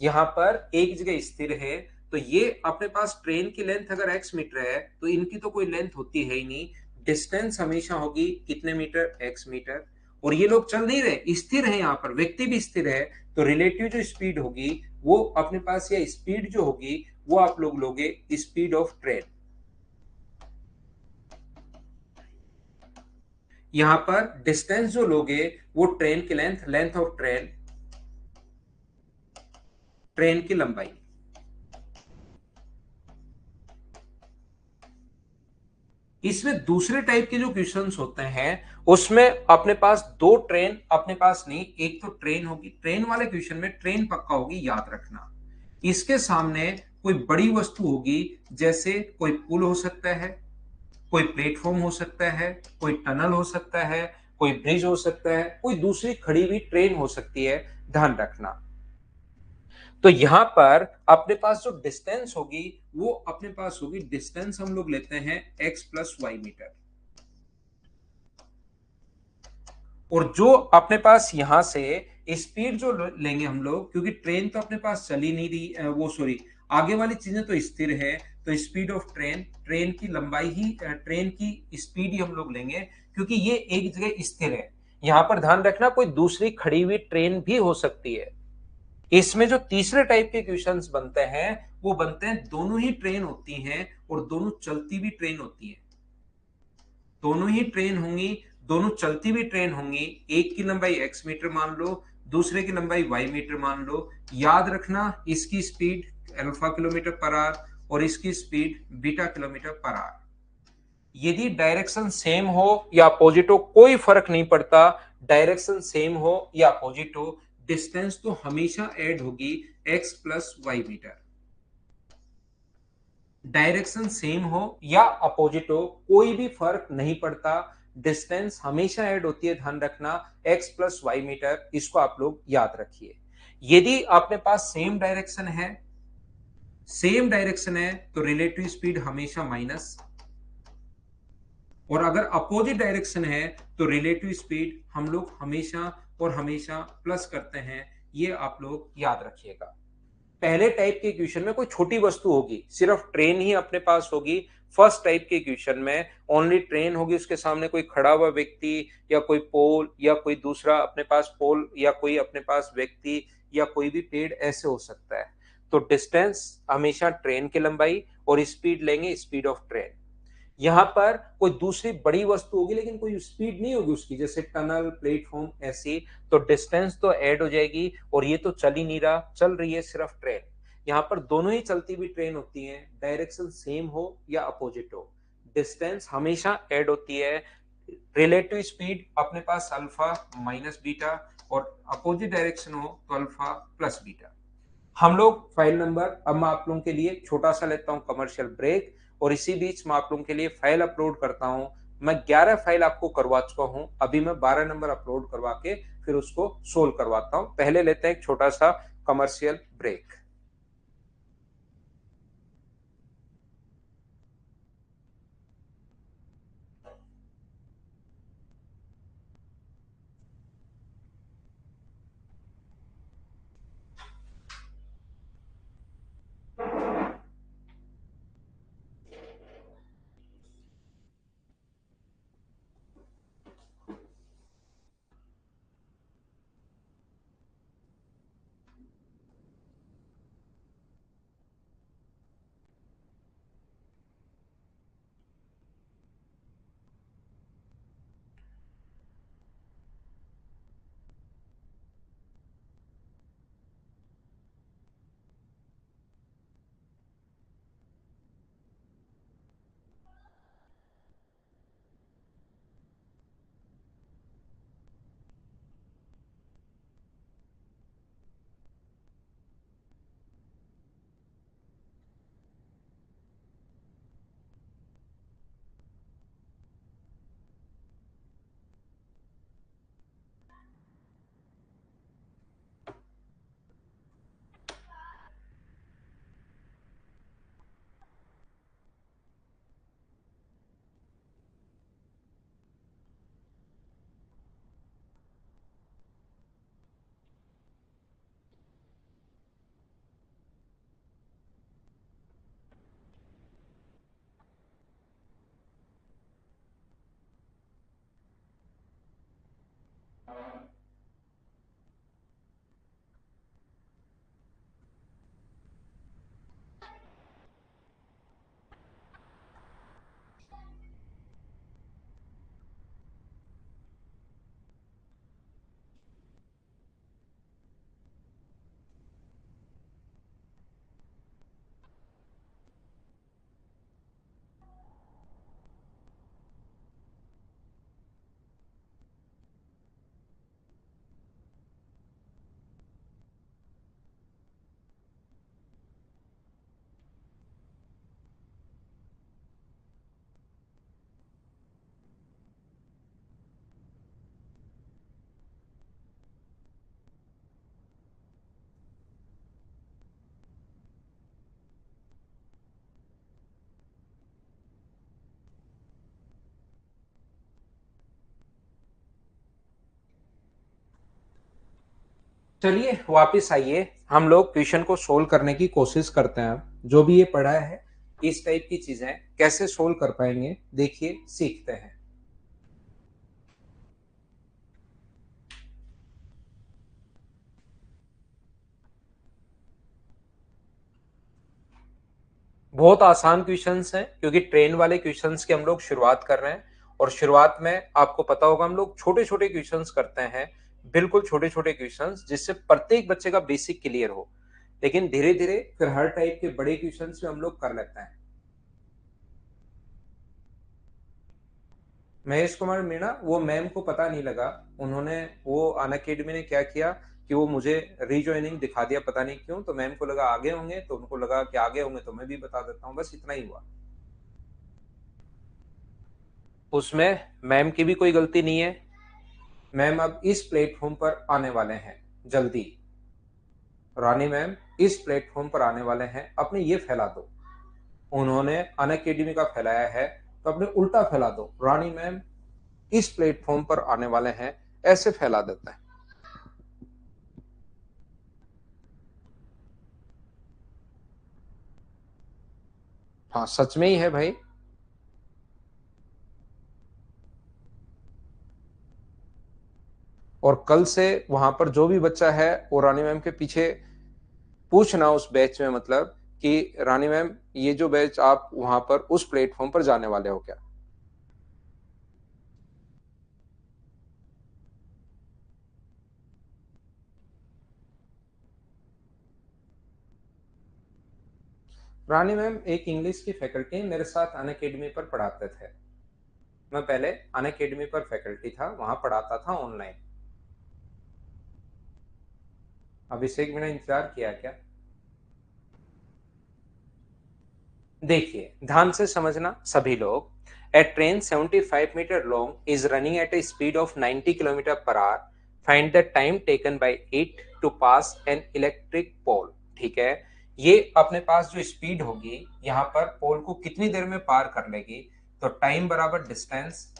यहां पर एक जगह स्थिर है। तो ये अपने पास ट्रेन की लेंथ अगर x मीटर है तो इनकी तो कोई लेंथ होती है ही नहीं, डिस्टेंस हमेशा होगी कितने मीटर, x मीटर। और ये लोग चल नहीं रहे, स्थिर है, यहाँ पर व्यक्ति भी स्थिर है, तो रिलेटिव जो स्पीड होगी वो अपने पास, या स्पीड जो होगी वो आप लोग लोगे स्पीड ऑफ ट्रेन। यहां पर डिस्टेंस जो लोगे वो ट्रेन की length, length of train, train की लंबाई। इसमें दूसरे टाइप के जो क्वेश्चंस होते हैं उसमें अपने पास दो ट्रेन अपने पास नहीं, एक तो ट्रेन होगी, ट्रेन वाले क्वेश्चन में ट्रेन पक्का होगी, याद रखना। इसके सामने कोई बड़ी वस्तु होगी, जैसे कोई पुल हो सकता है, कोई प्लेटफॉर्म हो सकता है, कोई टनल हो सकता है, कोई ब्रिज हो सकता है, कोई दूसरी खड़ी हुई ट्रेन हो सकती है, ध्यान रखना। तो यहां पर अपने पास जो डिस्टेंस होगी वो अपने पास होगी, डिस्टेंस हम लोग लेते हैं x प्लस वाई मीटर। और जो अपने पास यहां से स्पीड जो लेंगे हम लोग, क्योंकि ट्रेन तो अपने पास चल ही नहीं रही, वो सॉरी, आगे वाली चीजें तो स्थिर है, तो स्पीड ऑफ ट्रेन, ट्रेन की लंबाई ही, ट्रेन की स्पीड ही हम लोग लेंगे, क्योंकि ये एक जगह स्थिर है। यहां पर ध्यान रखना कोई दूसरी खड़ी हुई ट्रेन भी हो सकती है। इसमें जो तीसरे टाइप के क्वेश्चंस बनते हैं वो बनते हैं दोनों ही ट्रेन होती हैं और दोनों चलती भी ट्रेन होती हैं, दोनों ही ट्रेन होंगी, दोनों चलती हुई ट्रेन होंगी, एक की लंबाई x मीटर मान लो, दूसरे की लंबाई y मीटर मान लो। याद रखना इसकी speed alpha kilometre per our और इसकी speed beta kilometre per our. यदि डायरेक्शन सेम हो या अपोजिट हो कोई फर्क नहीं पड़ता, डायरेक्शन सेम हो या अपोजिट हो, डिस्टेंस तो हमेशा ऐड होगी x plus y meter. Direction same हो या अपोजिट हो कोई भी फर्क नहीं पड़ता, डिस्टेंस हमेशा ऐड होती है, ध्यान रखना x प्लस वाई मीटर, इसको आप लोग याद रखिए। यदि अपने पास सेम डायरेक्शन है, सेम डायरेक्शन है तो रिलेटिव स्पीड हमेशा माइनस, और अगर अपोजिट डायरेक्शन है तो रिलेटिव स्पीड हम लोग हमेशा और हमेशा प्लस करते हैं। ये आप लोग याद रखिएगा। पहले टाइप के इक्वेशन में कोई छोटी वस्तु होगी, सिर्फ ट्रेन ही अपने पास होगी। फर्स्ट टाइप के इक्वेशन में ओनली ट्रेन होगी, उसके सामने कोई खड़ा हुआ व्यक्ति या कोई पोल या कोई दूसरा अपने पास पोल या कोई अपने पास व्यक्ति या कोई भी पेड़ ऐसे हो सकता है। तो डिस्टेंस हमेशा ट्रेन की लंबाई और स्पीड लेंगे स्पीड ऑफ ट्रेन। यहाँ पर कोई दूसरी बड़ी वस्तु होगी लेकिन कोई स्पीड नहीं होगी उसकी, जैसे टनल प्लेटफॉर्म ऐसी, तो डिस्टेंस तो ऐड हो जाएगी। और ये तो चल ही नहीं रहा, चल रही है सिर्फ ट्रेन। यहाँ पर दोनों ही चलती हुई ट्रेन होती हैं, डायरेक्शन सेम हो या अपोजिट हो, डिस्टेंस हमेशा ऐड होती है। रिलेटिव स्पीड अपने पास अल्फा माइनस बीटा, और अपोजिट डायरेक्शन हो तो अल्फा प्लस बीटा। हम लोग फाइल नंबर, अब मैं आप लोगों के लिए छोटा सा लेता हूं कमर्शियल ब्रेक, और इसी बीच मैं आप लोगों के लिए फाइल अपलोड करता हूं। मैं 11 फाइल आपको करवा चुका हूं, अभी मैं 12 नंबर अपलोड करवा के फिर उसको सोल्व करवाता हूं। पहले लेते हैं एक छोटा सा कमर्शियल ब्रेक। चलिए वापस आइए, हम लोग क्वेश्चन को सोल्व करने की कोशिश करते हैं। जो भी ये पढ़ा है इस टाइप की चीजें कैसे सोल्व कर पाएंगे, देखिए सीखते हैं। बहुत आसान क्वेश्चंस हैं क्योंकि ट्रेन वाले क्वेश्चंस की हम लोग शुरुआत कर रहे हैं। और शुरुआत में आपको पता होगा हम लोग छोटे छोटे क्वेश्चंस करते हैं, बिल्कुल छोटे छोटे क्वेश्चंस, जिससे प्रत्येक बच्चे का बेसिक क्लियर हो। लेकिन धीरे धीरे फिर हर टाइप के बड़े क्वेश्चंस भी हम लोग कर लेते हैं। महेश कुमार मीणा, वो मैम को पता नहीं लगा, उन्होंने वो अनअकैडमी ने क्या किया कि वो मुझे रीजॉइनिंग दिखा दिया, पता नहीं क्यों। तो मैम को लगा आगे होंगे, तो उनको लगा कि आगे होंगे तो मैं भी बता देता हूँ, बस इतना ही हुआ। उसमें मैम की भी कोई गलती नहीं है। मैम अब इस प्लेटफॉर्म पर आने वाले हैं जल्दी। रानी मैम इस प्लेटफॉर्म पर आने वाले हैं, अपने ये फैला दो। उन्होंने अनअकैडमी का फैलाया है तो अपने उल्टा फैला दो, रानी मैम इस प्लेटफॉर्म पर आने वाले हैं, ऐसे फैला देता है। हाँ सच में ही है भाई। और कल से वहां पर जो भी बच्चा है वो रानी मैम के पीछे पूछना उस बैच में, मतलब कि रानी मैम ये जो बैच आप वहां पर उस प्लेटफॉर्म पर जाने वाले हो क्या। रानी मैम एक इंग्लिश की फैकल्टी मेरे साथ अनअकैडमी पर पढ़ाते थे। मैं पहले अनअकैडमी पर फैकल्टी था, वहां पढ़ाता था ऑनलाइन। अभिषेक मैंने इंतजार किया क्या। देखिए ध्यान से समझना सभी लोग। A train 75 metre long is running at a speed of 90 kilometre per hour. Find the time taken by it to pass an electric pole. ठीक है, ये अपने पास जो स्पीड होगी यहाँ पर पोल को कितनी देर में पार कर लेगी, तो टाइम बराबर डिस्टेंस।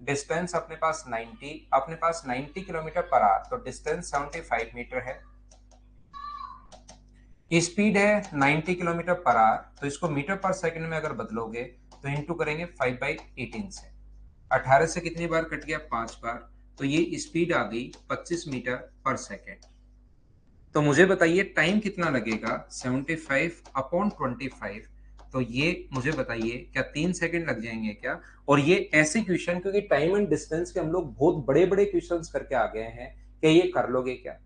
डिस्टेंस अपने पास 90, अपने पास 90 किलोमीटर पर आवर, तो डिस्टेंस 75 मीटर है। स्पीड है 90 किलोमीटर पर आवर, तो इसको मीटर पर सेकंड में अगर बदलोगे तो इंटू करेंगे 5/18 से। 18 से कितनी बार कट गया, 5 बार, तो ये स्पीड आ गई 25 मीटर पर सेकंड। तो मुझे बताइए टाइम कितना लगेगा, 75/25। तो ये मुझे बताइए क्या 3 सेकंड लग जाएंगे क्या। और ये ऐसे क्वेश्चन, क्योंकि टाइम एंड डिस्टेंस के हम लोग बहुत बड़े बड़े क्वेश्चंस करके आ गए हैं, क्या ये कर लोगे क्या।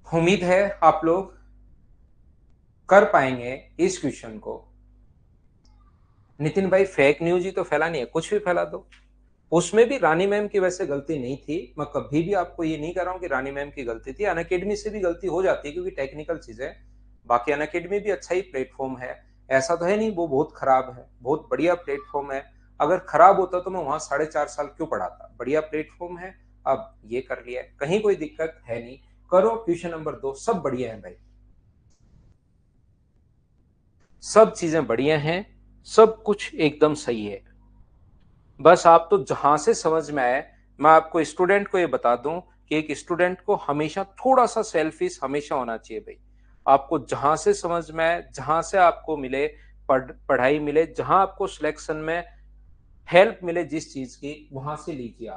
उम्मीद है आप लोग कर पाएंगे इस क्वेश्चन को। नितिन भाई फेक न्यूज ही तो फैलानी है, कुछ भी फैला दो। उसमें भी रानी मैम की वैसे गलती नहीं थी, मैं कभी भी आपको ये नहीं कर रहा हूं कि रानी मैम की गलती थी। अनअकैडमी से भी गलती हो जाती है क्योंकि टेक्निकल चीजें। बाकी अनअकैडमी भी अच्छा ही प्लेटफॉर्म है, ऐसा तो है नहीं वो बहुत खराब है, बहुत बढ़िया प्लेटफॉर्म है। अगर खराब होता तो मैं वहां 4.5 साल क्यों पढ़ाता, बढ़िया प्लेटफॉर्म है। अब ये कर लिया, कहीं कोई दिक्कत है नहीं। करो क्वेश्चन नंबर 2, सब बढ़िया है भाई, सब चीजें बढ़िया हैं, सब कुछ एकदम सही है। बस आप तो जहां से समझ में आए, मैं आपको स्टूडेंट को ये बता दूं कि एक स्टूडेंट को हमेशा थोड़ा सा सेल्फिश हमेशा होना चाहिए भाई। आपको जहां से समझ में आए, जहां से आपको मिले, पढ़ाई मिले, जहां आपको सिलेक्शन में हेल्प मिले जिस चीज की, वहां से लीजिए।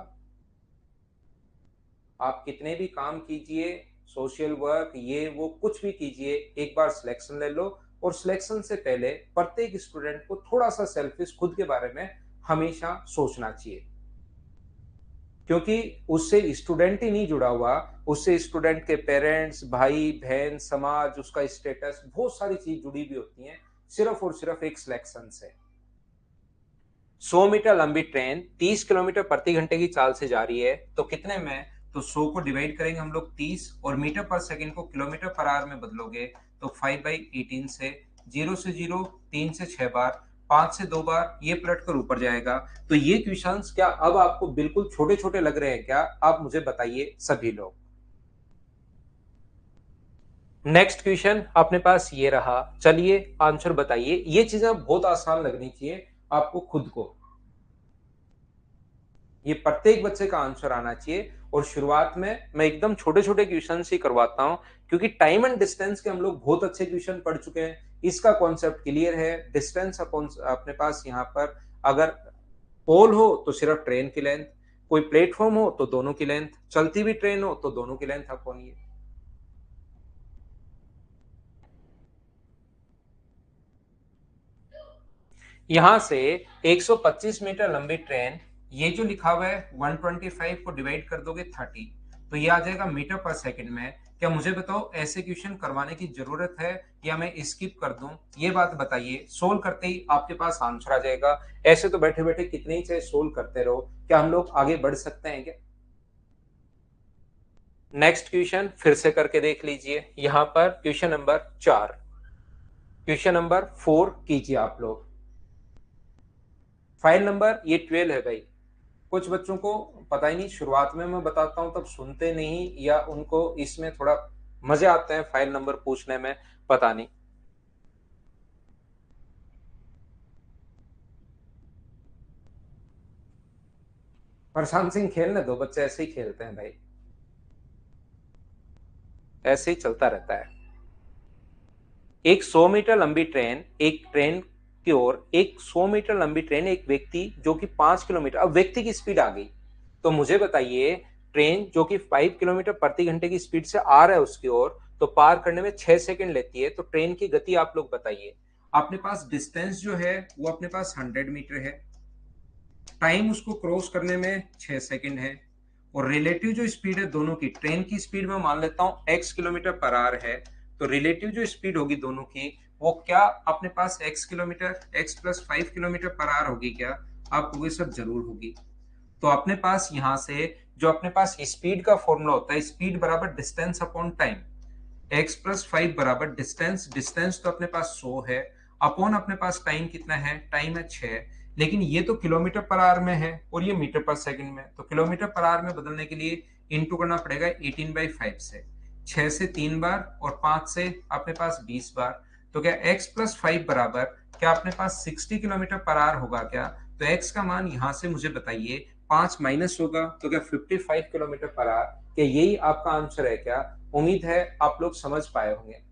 आप कितने भी काम कीजिए, सोशल वर्क ये वो कुछ भी कीजिए, एक बार सिलेक्शन ले लो। और सिलेक्शन से पहले प्रत्येक स्टूडेंट को थोड़ा सा सेल्फिश खुद के बारे में हमेशा सोचना चाहिए, क्योंकि उससे स्टूडेंट ही नहीं जुड़ा हुआ, उससे स्टूडेंट के पेरेंट्स, भाई बहन, समाज, उसका स्टेटस, बहुत सारी चीज जुड़ी भी होती हैं, सिर्फ और सिर्फ एक सिलेक्शन से। 100 मीटर लंबी ट्रेन 30 किलोमीटर प्रति घंटे की चाल से जा रही है, तो कितने में, तो 100 को डिवाइड करेंगे हम लोग 30, और मीटर पर सेकंड को किलोमीटर पर आवर में बदलोगे तो 5/18 से। 0 से 0, 3 से 6 बार, 5 से 2 बार, ये पलट कर ऊपर जाएगा। तो ये क्वेश्चंस क्या अब आपको बिल्कुल छोटे छोटे लग रहे हैं क्या, आप मुझे बताइए सभी लोग। नेक्स्ट क्वेश्चन अपने पास ये रहा, चलिए आंसर बताइए। ये चीजें बहुत आसान लगनी चाहिए आपको खुद को, ये प्रत्येक बच्चे का आंसर आना चाहिए। और शुरुआत में मैं एकदम छोटे छोटे क्वेश्चन ही करवाता हूं, क्योंकि टाइम एंड डिस्टेंस के हम लोग बहुत अच्छे क्वेश्चन पढ़ चुके हैं, इसका कॉन्सेप्ट क्लियर है। डिस्टेंस अपॉन अपने पास यहाँ पर, अगर पोल हो तो सिर्फ ट्रेन की लेंथ, कोई प्लेटफॉर्म हो तो दोनों की लेंथ, चलती भी ट्रेन हो तो दोनों की लेंथ अपॉन ये। यहां से 125 मीटर लंबी ट्रेन, ये जो लिखा हुआ है 125 को डिवाइड कर दोगे 30, तो ये आ जाएगा मीटर पर सेकंड में। क्या मुझे बताओ ऐसे क्वेश्चन करवाने की जरूरत है या मैं स्किप कर दूं, ये बात बताइए। सोल्व करते ही आपके पास आंसर आ जाएगा, ऐसे तो बैठे बैठे कितने ही चाहे सोल्व करते रहो, क्या हम लोग आगे बढ़ सकते हैं क्या। नेक्स्ट क्वेश्चन फिर से करके देख लीजिए, यहां पर क्वेश्चन नंबर 4, क्वेश्चन नंबर 4 कीजिए आप लोग। फाइल नंबर ये 12 है भाई, कुछ बच्चों को पता ही नहीं, शुरुआत में मैं बताता हूँ तब सुनते नहीं, या उनको इसमें थोड़ा मजे आते हैं फाइल नंबर पूछने में, पता नहीं। प्रशांत सिंह खेलने दो, बच्चे ऐसे ही खेलते हैं भाई, ऐसे ही चलता रहता है। एक 100 मीटर लंबी ट्रेन, एक ट्रेन की ओर एक 100 मीटर लंबी ट्रेन, एक व्यक्ति जो कि 5 किलोमीटर, अब व्यक्ति की स्पीड आ गई, तो मुझे बताइए ट्रेन जो कि 5 किलोमीटर प्रति घंटे की स्पीड से आ रहा है उसकी ओर, तो पार करने में 6 सेकंड लेती है, तो ट्रेन की गति आप लोग बताइए। अपने पास डिस्टेंस जो है वो अपने पास 100 मीटर है, टाइम उसको क्रॉस करने में 6 सेकंड है, और रिलेटिव जो स्पीड है दोनों की, ट्रेन की स्पीड में मान लेता हूं x किलोमीटर पर आवर है, तो रिलेटिव जो स्पीड होगी दोनों की वो क्या अपने पास x kilometre, x plus 5 kilometre per our होगी क्या? आप वो सब जरूर होगी। तो अपने पास यहां से जो अपने पास स्पीड का फॉर्मूला होता है, स्पीड बराबर distance upon time, x plus 5 बराबर डिस्टेंस, डिस्टेंस तो अपने पास 100 है, अपॉन अपने पास टाइम कितना है, टाइम है 6, लेकिन ये तो किलोमीटर पर आवर में है और ये मीटर पर सेकंड में, तो किलोमीटर पर आवर में बदलने के लिए इंटू करना पड़ेगा 18/5 से, 6 से 3 बार और 5 से अपने पास 20 बार, तो क्या x प्लस 5 बराबर क्या अपने पास 60 किलोमीटर पर आवर होगा क्या? तो x का मान यहां से मुझे बताइए 5 माइनस होगा, तो क्या 55 किलोमीटर पर आवर, क्या यही आपका आंसर है क्या? उम्मीद है आप लोग समझ पाए होंगे।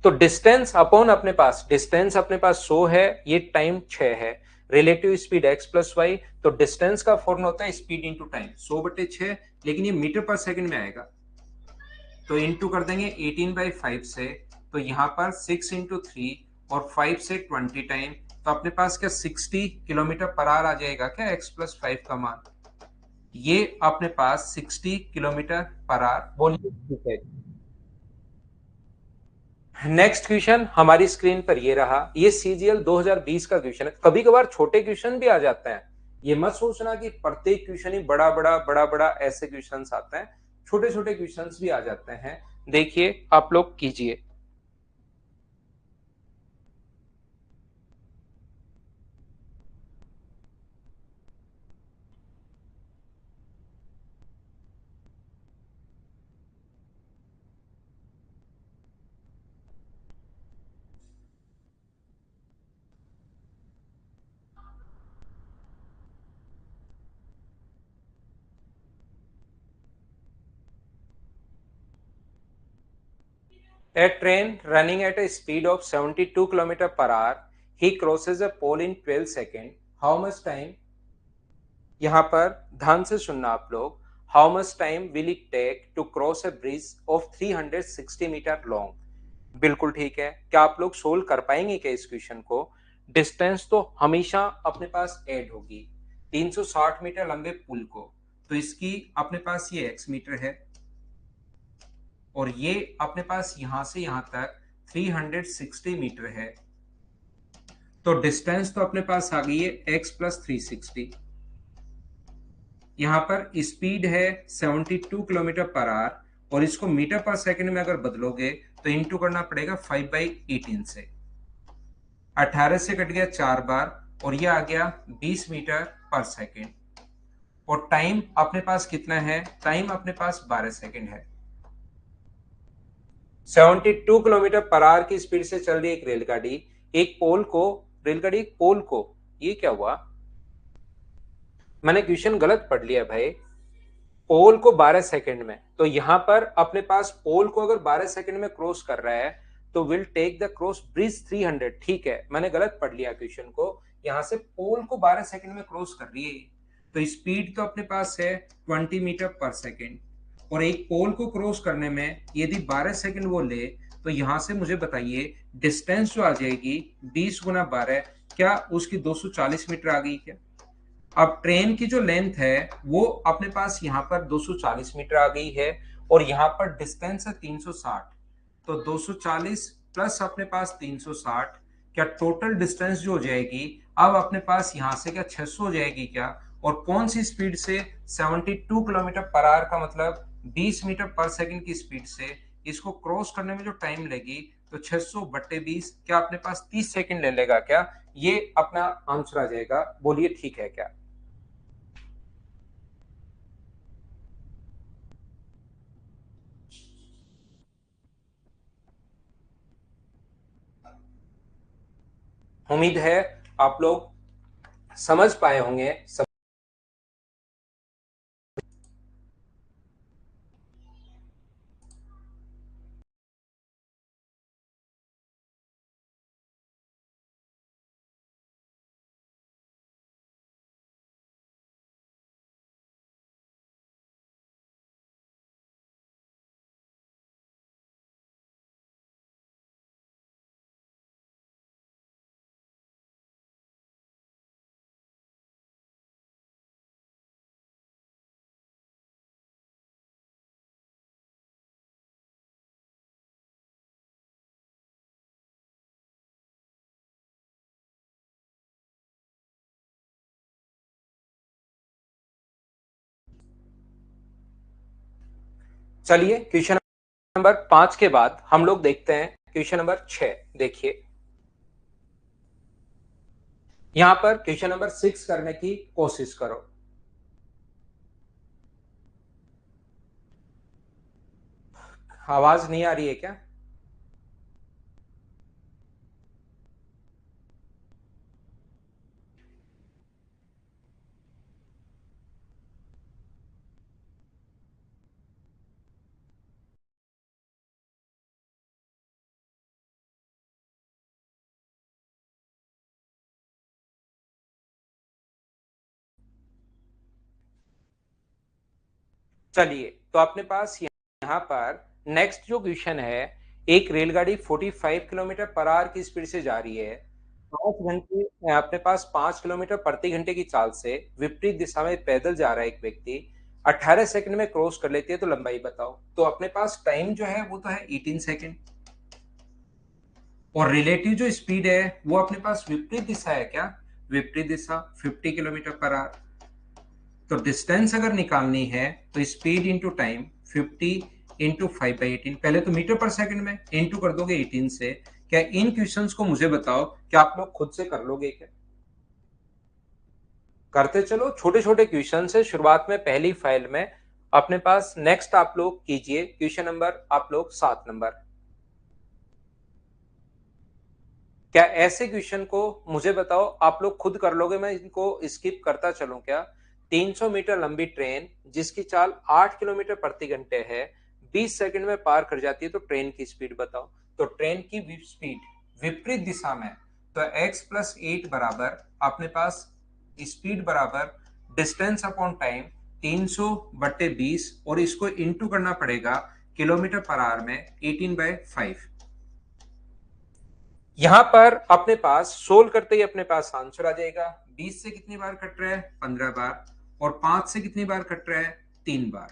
तो डिस्टेंस अपॉन अपने पास, डिस्टेंस अपने पास 100 है, ये टाइम 6 है, relative speed x plus y, तो डिस्टेंस का फॉर्मूला होता है स्पीड इंटू टाइम, 100/6, लेकिन ये मीटर पर सेकंड में आएगा, तो इंटू कर देंगे 18/5 से, तो यहाँ पर 6 इंटू 3 और 5 से 20 टाइम, तो अपने पास क्या 60 किलोमीटर पर आवर आ जाएगा क्या x प्लस 5 का मान? ये अपने पास 60 किलोमीटर पर आवर, बोलिए ठीक है। नेक्स्ट क्वेश्चन हमारी स्क्रीन पर ये रहा, ये सीजीएल 2020 का क्वेश्चन है। कभी कभार छोटे क्वेश्चन भी आ जाते हैं, ये मत सोचना कि प्रत्येक क्वेश्चन ही बड़ा बड़ा बड़ा बड़ा ऐसे क्वेश्चंस आते हैं, छोटे छोटे क्वेश्चंस भी आ जाते हैं। देखिए आप लोग कीजिए। A train running at a speed of 72 km per hour, he crosses a pole in 12 seconds. How much time? यहाँ पर ध्यान से सुनना आप लोग। How much time will it take to cross a bridge of 360 meter long? बिल्कुल ठीक है। क्या आप लोग सोल्व कर पाएंगे क्या इस क्वेश्चन को? डिस्टेंस तो हमेशा अपने पास ऐड होगी 360 मीटर लंबे पुल को, तो इसकी अपने पास ये x मीटर है, और ये अपने पास यहां से यहां तक 360 मीटर है, तो डिस्टेंस तो अपने पास आ गई है x प्लस 360। यहाँ पर स्पीड है 72 किलोमीटर पर आवर, और इसको मीटर पर सेकंड में अगर बदलोगे तो इंटू करना पड़ेगा 5/18 से, 18 से कट गया 4 बार, और ये आ गया 20 मीटर पर सेकंड, और टाइम अपने पास कितना है, टाइम अपने पास 12 सेकंड है। 72 किलोमीटर पर आवर की स्पीड से चल रही एक रेलगाड़ी, एक पोल को, रेलगाड़ी एक पोल को, ये क्या हुआ, मैंने क्वेश्चन गलत पढ़ लिया भाई। पोल को 12 सेकंड में, तो यहां पर अपने पास पोल को अगर 12 सेकंड में क्रॉस कर रहा है तो will take the cross bridge 300, ठीक है, मैंने गलत पढ़ लिया क्वेश्चन को। यहां से पोल को 12 सेकंड में क्रॉस कर रही है, तो स्पीड तो अपने पास है 20 मीटर पर सेकंड, और एक पोल को क्रॉस करने में यदि 12 सेकंड वो ले, तो यहां से मुझे बताइए डिस्टेंस जो आ जाएगी 20 गुना 12, क्या उसकी 240 मीटर आ गई क्या? अब ट्रेन की जो लेंथ है वो अपने पास यहाँ पर 240 मीटर आ गई है, और यहाँ पर डिस्टेंस है 360, तो 240 प्लस अपने पास 360, क्या टोटल डिस्टेंस जो हो जाएगी अब अपने पास यहाँ से क्या 600 हो जाएगी क्या? और कौन सी स्पीड से? 72 किलोमीटर पर आवर का मतलब 20 मीटर पर सेकंड की स्पीड से इसको क्रॉस करने में जो टाइम लगी तो 600 बट्टे 20 क्या अपने पास 30 सेकंड ले लेगा क्या? ये अपना आंसर आ जाएगा। बोलिए ठीक है क्या? उम्मीद है आप लोग समझ पाए होंगे। चलिए क्वेश्चन नंबर 5 के बाद हम लोग देखते हैं क्वेश्चन नंबर 6। देखिए यहां पर क्वेश्चन नंबर 6 करने की कोशिश करो। आवाज नहीं आ रही है क्या? चलिए तो अपने पास यहाँ पर नेक्स्ट जो क्वेश्चन है, एक रेलगाड़ी 45 किलोमीटर पर आवर की स्पीड से जा रही है। 5 घंटे अपने पास 5 किलोमीटर प्रति घंटे की चाल से विपरीत दिशा में पैदल जा रहा है एक व्यक्ति, 18 सेकंड में क्रॉस कर लेती है, तो लंबाई बताओ। तो अपने पास टाइम जो है वो तो है 18 सेकंड, और रिलेटिव जो स्पीड है वो अपने पास विपरीत दिशा है क्या? विपरीत दिशा 50 किलोमीटर पर आवर। तो डिस्टेंस अगर निकालनी है तो स्पीड इंटू टाइम 50 इंटू 5/18, पहले तो मीटर पर सेकंड में इंटू कर दोगे 18 से। क्या इन क्वेश्चंस को मुझे बताओ कि आप लोग खुद से कर लोगे क्या? करते चलो, छोटे छोटे क्वेश्चन से शुरुआत में पहली फाइल में अपने पास। नेक्स्ट आप लोग कीजिए क्वेश्चन नंबर आप लोग 7 नंबर। क्या ऐसे क्वेश्चन को मुझे बताओ आप लोग खुद कर लोगे, मैं इनको स्किप करता चलूं क्या? 300 मीटर लंबी ट्रेन जिसकी चाल 8 किलोमीटर प्रति घंटे है, 20 सेकंड में पार कर जाती है, तो ट्रेन की स्पीड बताओ। तो ट्रेन की स्पीड विपरीत दिशा में, तो x+8 बराबर अपने पास स्पीड बराबर डिस्टेंस अपॉन टाइम 300/20, और इसको इंटू करना पड़ेगा किलोमीटर पर आवर में 18/5। यहां पर अपने पास सोल्व करते ही अपने पास आंसर आ जाएगा। 20 से कितनी बार कट रहा है? 15 बार। और 5 से कितनी बार कट रहा है? 3 बार।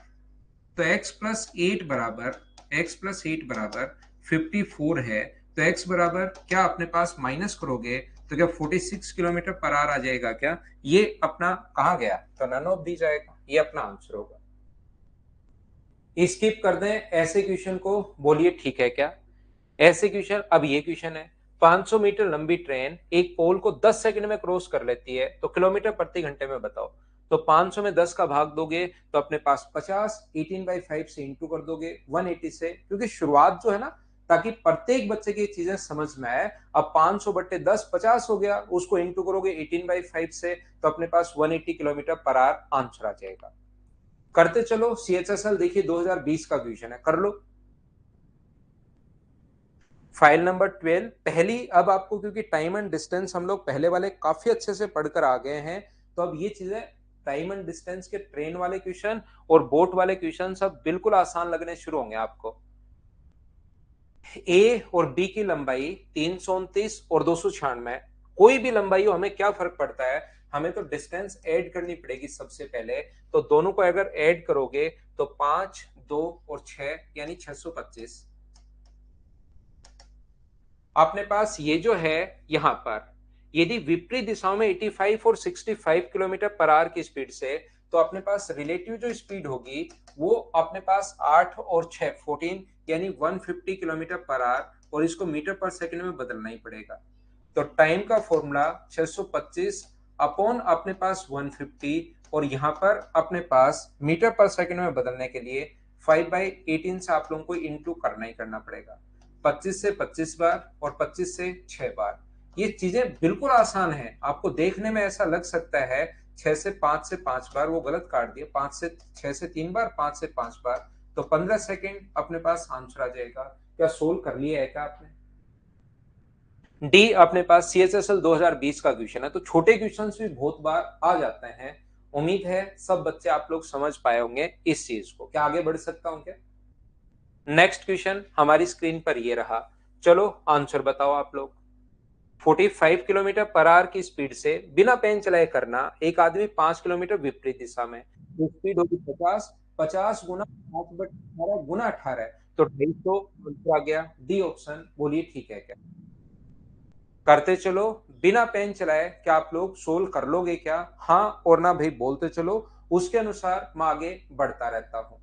तो x+8 बराबर 54 है। तो x बराबर क्या अपने पास माइनस करोगे तो क्या 46 किलोमीटर पर आवर आ जाएगा क्या? ये अपना कहा गया? तो नन ऑफ दी जाएगा, ये अपना आंसर होगा। स्किप कर दें ऐसे क्वेश्चन को, बोलिए ठीक है क्या? ऐसे क्वेश्चन, अब ये क्वेश्चन है, 500 मीटर लंबी ट्रेन एक पोल को 10 सेकंड में क्रॉस कर लेती है, तो किलोमीटर प्रति घंटे में बताओ। तो 500 में 10 का भाग दोगे तो अपने पास 50, 18/5 से इंटू कर दोगे 180 से, क्योंकि शुरुआत जो है ना, ताकि प्रत्येक बच्चे की चीजें समझ में आए। अब 500/10 50 हो गया, उसको इंटू करोगे 18/5 से, तो अपने पास 180 किलोमीटर पर आवर आंसर आ जाएगा। करते चलो CHSL, देखिए 2020 का क्वेश्चन है, कर लो। फाइल नंबर 12 पहली। अब आपको क्योंकि टाइम एंड डिस्टेंस हम लोग पहले वाले काफी अच्छे से पढ़कर आ गए हैं, तो अब ये चीजें टाइम एंड डिस्टेंस के ट्रेन वाले क्वेश्चन और बोट वाले क्वेश्चन सब बिल्कुल आसान लगने शुरू होंगे आपको। ए और बी की लंबाई 329 और 296, कोई भी लंबाई हो, हमें क्या फर्क पड़ता है? हमें तो डिस्टेंस ऐड करनी पड़ेगी सबसे पहले। तो दोनों को अगर ऐड करोगे तो 5, 2 और 6 यानी 625। अपने पास ये जो है यहां पर, यदि विपरीत दिशाओं में 85 और 65 किलोमीटर पर आवर की स्पीड से, तो अपने पास रिलेटिव जो स्पीड होगी वो अपने पास 8 और 6 14 यानी 150 किलोमीटर पर आवर और इसको मीटर पर सेकंड में बदलना ही पड़ेगा। तो टाइम का फॉर्मूला 625 अपॉन अपने पास 150 और यहाँ पर अपने पास मीटर पर सेकंड में बदलने के लिए 5/18 से आप लोगों को इंटू करना ही करना पड़ेगा। 25 से 25 बार और 25 से 6 बार। ये चीजें बिल्कुल आसान है, आपको देखने में ऐसा लग सकता है 6 से 5 बार, वो गलत काट दिया, 5 से 6 से 3 बार, 5 से 5 बार, तो 15 सेकेंड अपने पास आंसर आ जाएगा। क्या सोल्व कर लिया है क्या आपने? डी अपने पास सीएचएसएल 2020 का क्वेश्चन है, तो छोटे क्वेश्चन भी बहुत बार आ जाते हैं। उम्मीद है सब बच्चे आप लोग समझ पाए होंगे इस चीज को। क्या आगे बढ़ सकता हूं क्या? नेक्स्ट क्वेश्चन हमारी स्क्रीन पर ये रहा, चलो आंसर बताओ आप लोग। 45 किलोमीटर पर आवर की स्पीड से बिना पेन चलाए करना एक आदमी 5 किलोमीटर विपरीत दिशा में, तो स्पीड होगी 50, 50 गुना 5/18 गुना 18, तो 250 आंसर आ गया। डी ऑप्शन, बोलिए ठीक है क्या? करते चलो बिना पेन चलाए, क्या आप लोग सोल्व कर लोगे क्या? हाँ और ना भाई बोलते चलो, उसके अनुसार मैं आगे बढ़ता रहता हूं।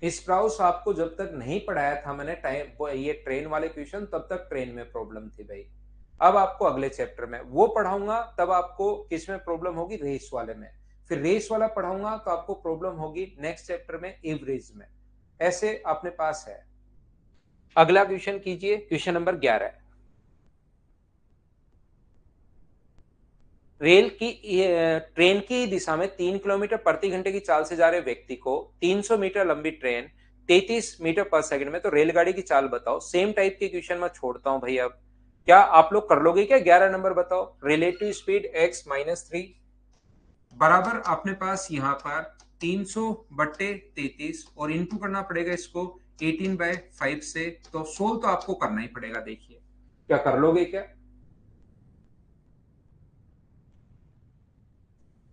स्प्राउस आपको जब तक नहीं पढ़ाया था मैंने टाइम ये ट्रेन वाले क्वेश्चन, तब तक ट्रेन में प्रॉब्लम थी भाई। अब आपको अगले चैप्टर में वो पढ़ाऊंगा, तब आपको किस में प्रॉब्लम होगी? रेस वाले में। फिर रेस वाला पढ़ाऊंगा तो आपको प्रॉब्लम होगी नेक्स्ट चैप्टर में एवरेज में। ऐसे अपने पास है। अगला क्वेश्चन कीजिए, क्वेश्चन नंबर 11। ट्रेन की दिशा में 3 किलोमीटर प्रति घंटे की चाल से जा रहे व्यक्ति को 300 मीटर लंबी ट्रेन 33 मीटर पर सेकंड में, तो रेलगाड़ी की चाल बताओ। सेम टाइप के क्वेश्चन मैं छोड़ता हूं भाई। अब क्या आप लोग कर लोगे क्या? 11 नंबर बताओ। रिलेटिव स्पीड x-3 बराबर अपने पास यहाँ पर 300/33 और इनटू करना पड़ेगा इसको 18/5 से। तो सोल्व तो आपको करना ही पड़ेगा। देखिए क्या कर लोगे क्या?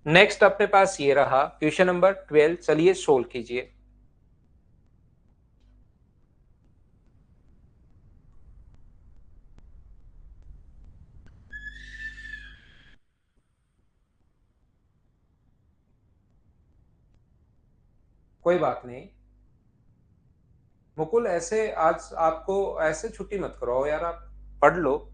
नेक्स्ट अपने पास ये रहा क्वेश्चन नंबर 12, चलिए सोल्व कीजिए। कोई बात नहीं मुकुल, ऐसे आज आपको ऐसे छुट्टी मत करो यार, आप पढ़ लो।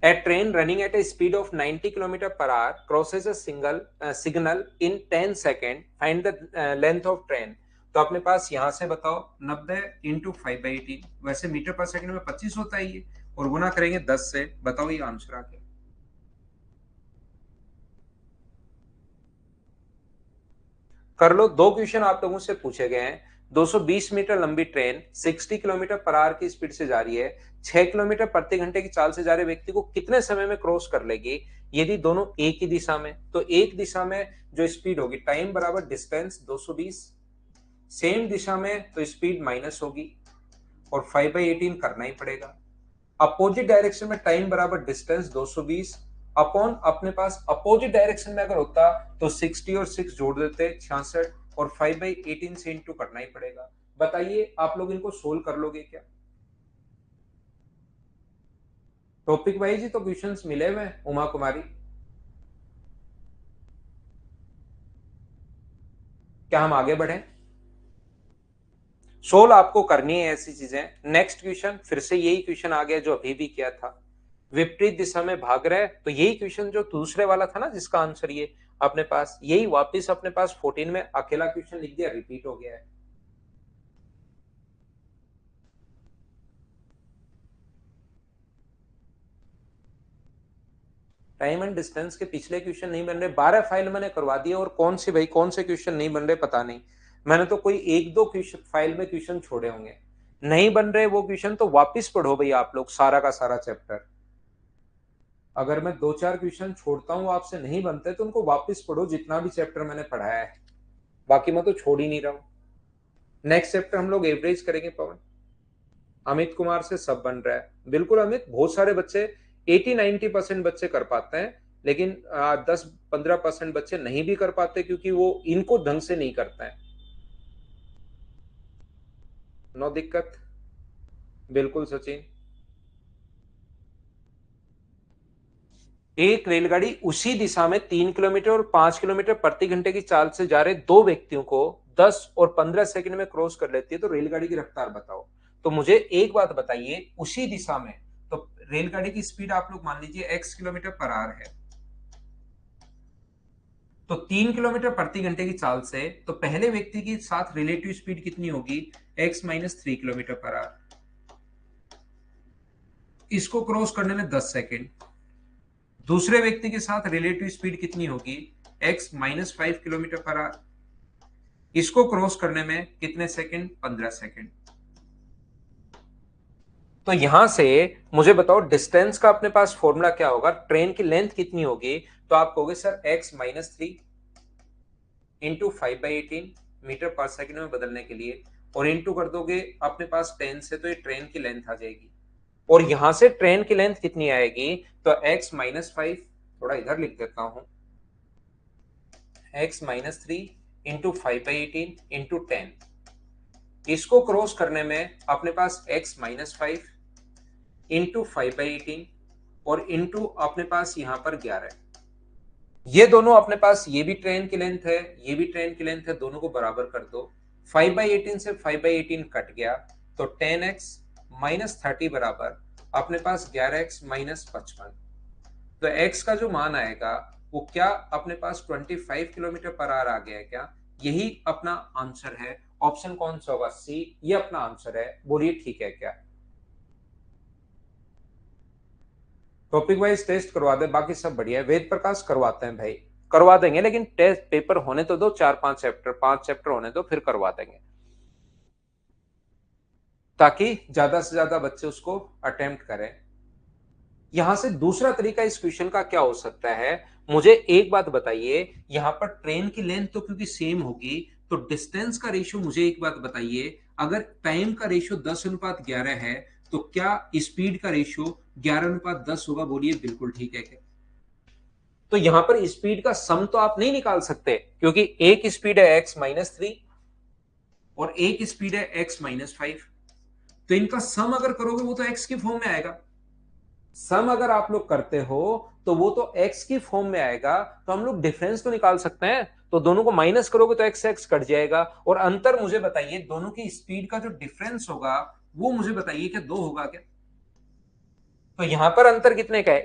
A train running at a speed of 90 kilometre per our crosses a single signal in 10 second, find the length of train. तो अपने पास यहां से बताओ 90 इंटू 5/18, वैसे मीटर पर सेकंड में 25 होता है ये, और गुना करेंगे 10 से। बताओ ये आंसर आ गया। कर लो। दो क्वेश्चन आप लोगों से पूछे गए हैं। 220 मीटर लंबी ट्रेन 60 किलोमीटर पर आवर की स्पीड से जा रही है, 6 किलोमीटर प्रति घंटे की चाल से जा रहे व्यक्ति को कितने समय में क्रॉस कर लेगी यदि दोनों एक ही दिशा में? तो एक दिशा में जो स्पीड होगी, टाइम बराबर डिस्टेंस 220, सेम दिशा में तो स्पीड माइनस होगी और 5/18 करना ही पड़ेगा। अपोजिट डायरेक्शन में टाइम बराबर डिस्टेंस 220 अपॉन अपने पास अपोजिट डायरेक्शन में अगर होता तो 60 और 6 जोड़ देते 66, और 5/18 से इंटू करना ही पड़ेगा। बताइए आप लोग इनको सोल्व कर लोगे क्या? टॉपिक वाइज ही तो क्वेश्चंस मिले हुए उमा कुमारी। क्या हम आगे बढ़े? सोल्व आपको करनी है ऐसी चीजें। नेक्स्ट क्वेश्चन फिर से यही क्वेश्चन आ गया जो अभी भी किया था। विपरीत दिशा में भाग रहे, तो यही क्वेश्चन जो दूसरे वाला था ना, जिसका आंसर ये अपने पास यही वापस अपने पास 14 में अकेला क्वेश्चन लिख दिया, रिपीट हो गया है। टाइम एंड डिस्टेंस के पिछले क्वेश्चन नहीं बन रहे, 12 फाइल मैंने करवा दिए, और कौन से भाई कौन से क्वेश्चन नहीं बन रहे पता नहीं। मैंने तो कोई एक दो क्वेश्चन फाइल में क्वेश्चन छोड़े होंगे। नहीं बन रहे वो क्वेश्चन तो वापिस पढ़ो भाई आप लोग सारा का सारा चैप्टर। अगर मैं दो चार क्वेश्चन छोड़ता हूँ आपसे नहीं बनते तो उनको वापस पढ़ो, जितना भी चैप्टर मैंने पढ़ाया है। बाकी मैं तो छोड़ ही नहीं रहा हूँ। नेक्स्ट चैप्टर हम लोग एवरेज करेंगे पवन। अमित कुमार से सब बन रहा है। बिल्कुल अमित, बहुत सारे बच्चे 80-90% बच्चे कर पाते हैं, लेकिन 10-15% बच्चे नहीं भी कर पाते क्योंकि वो इनको ढंग से नहीं करते हैं। नो दिक्कत। बिल्कुल सचिन। एक रेलगाड़ी उसी दिशा में 3 किलोमीटर और 5 किलोमीटर प्रति घंटे की चाल से जा रहे दो व्यक्तियों को 10 और 15 सेकंड में क्रॉस कर लेती है तो रेलगाड़ी की रफ्तार बताओ। तो मुझे एक बात बताइए, उसी दिशा में तो रेलगाड़ी की स्पीड आप लोग मान लीजिए x किलोमीटर पर आवर है, तो 3 किलोमीटर प्रति घंटे की चाल से तो पहले व्यक्ति के साथ रिलेटिव स्पीड कितनी होगी, x minus 3 kilometre per our. इसको क्रॉस करने में 10 सेकंड। दूसरे व्यक्ति के साथ रिलेटिव स्पीड कितनी होगी, x minus 5 kilometre per our. इसको क्रॉस करने में कितने सेकंड, 15 सेकंड। तो यहां से मुझे बताओ डिस्टेंस का अपने पास फॉर्मूला क्या होगा, ट्रेन की लेंथ कितनी होगी, तो आप कहोगे sir x minus 3 into 5/18 meter पर सेकंड में बदलने के लिए, और इंटू कर दोगे अपने पास 10 से, तो ये ट्रेन की लेंथ आ जाएगी। और यहां से ट्रेन की लेंथ कितनी आएगी, तो x माइनस 5, थोड़ा इधर लिख देता हूं, x माइनस 3 इंटू 5/18 इंटू 10। इसको क्रॉस करने में अपने पास x माइनस 5 इंटू 5/18 और इंटू अपने पास यहां पर 11। ये दोनों अपने पास, ये भी ट्रेन की लेंथ है, ये भी ट्रेन की लेंथ है, दोनों को बराबर कर दो। 5/18 से 5/18 कट गया, तो 10x माइनस 30 बराबर अपने पास 11x माइनस 55। तो x का जो मान आएगा वो क्या अपने पास 25 किलोमीटर पर आवर आ गया है क्या, यही अपना आंसर है। ऑप्शन कौन सा होगा, सी, ये अपना आंसर है। बोलिए ठीक है क्या। टॉपिक वाइज टेस्ट करवा दे, बाकी सब बढ़िया है। वेद प्रकाश करवाते हैं भाई, करवा देंगे, लेकिन टेस्ट पेपर होने तो दो, 4-5 चैप्टर, 5 चैप्टर होने दो, फिर करवा देंगे, ताकि ज्यादा से ज्यादा बच्चे उसको अटेम्प्ट करें। यहां से दूसरा तरीका इस क्वेश्चन का क्या हो सकता है, मुझे एक बात बताइए, यहां पर ट्रेन की लेंथ तो क्योंकि सेम होगी, तो डिस्टेंस का रेशियो, मुझे एक बात बताइए, अगर टाइम का रेशियो 10:11 है, तो क्या स्पीड का रेशियो 11:10 होगा। बोलिए बिल्कुल ठीक है क्या। तो यहां पर स्पीड का सम तो आप नहीं निकाल सकते, क्योंकि एक स्पीड है x-3 और एक स्पीड है x-5। तो इनका सम अगर करोगे वो तो x की फॉर्म में आएगा। सम अगर आप लोग करते हो तो वो तो x की फॉर्म में आएगा, तो हम लोग डिफरेंस तो निकाल सकते हैं। तो दोनों को माइनस करोगे तो x x कट जाएगा, और अंतर मुझे बताइए, दोनों की स्पीड का जो डिफरेंस होगा वो मुझे बताइए क्या 2 होगा क्या। तो यहां पर अंतर कितने का है,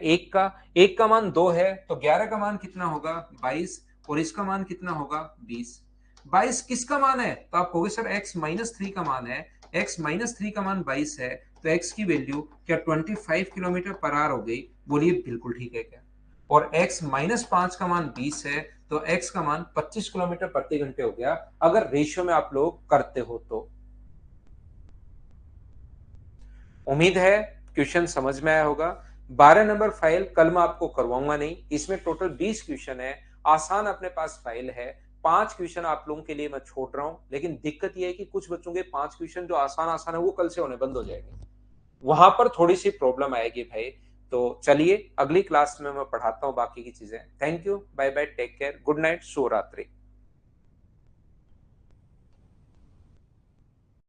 एक का मान 2 है, तो 11 का मान कितना होगा, 22, और इसका मान कितना होगा, 20। 22 किसका मान है, तो आप कहोगे सर x-3 का मान है, x-3 का मान 22 है, तो x की वैल्यू क्या 25 किलोमीटर पर आवर हो गई। बोलिए बिल्कुल ठीक है क्या। और x-5 का मान 20 है, तो x का मान 25 किलोमीटर प्रति घंटे हो गया, अगर रेशियो में आप लोग करते हो तो। उम्मीद है क्वेश्चन समझ में आया होगा। 12 नंबर फाइल कल मैं आपको करवाऊंगा नहीं, इसमें टोटल 20 क्वेश्चन है, आसान अपने पास फाइल है। 5 क्वेश्चन आप लोगों के लिए मैं छोड़ रहा हूं, लेकिन दिक्कत यह है कि कुछ बच्चों के 5 क्वेश्चन जो आसान आसान है वो कल से होने बंद हो जाएंगे, वहां पर थोड़ी सी प्रॉब्लम आएगी भाई। तो चलिए अगली क्लास में मैं पढ़ाता हूं बाकी की चीजें। Thank you, bye bye, take care, good night, शुभ रात्रि।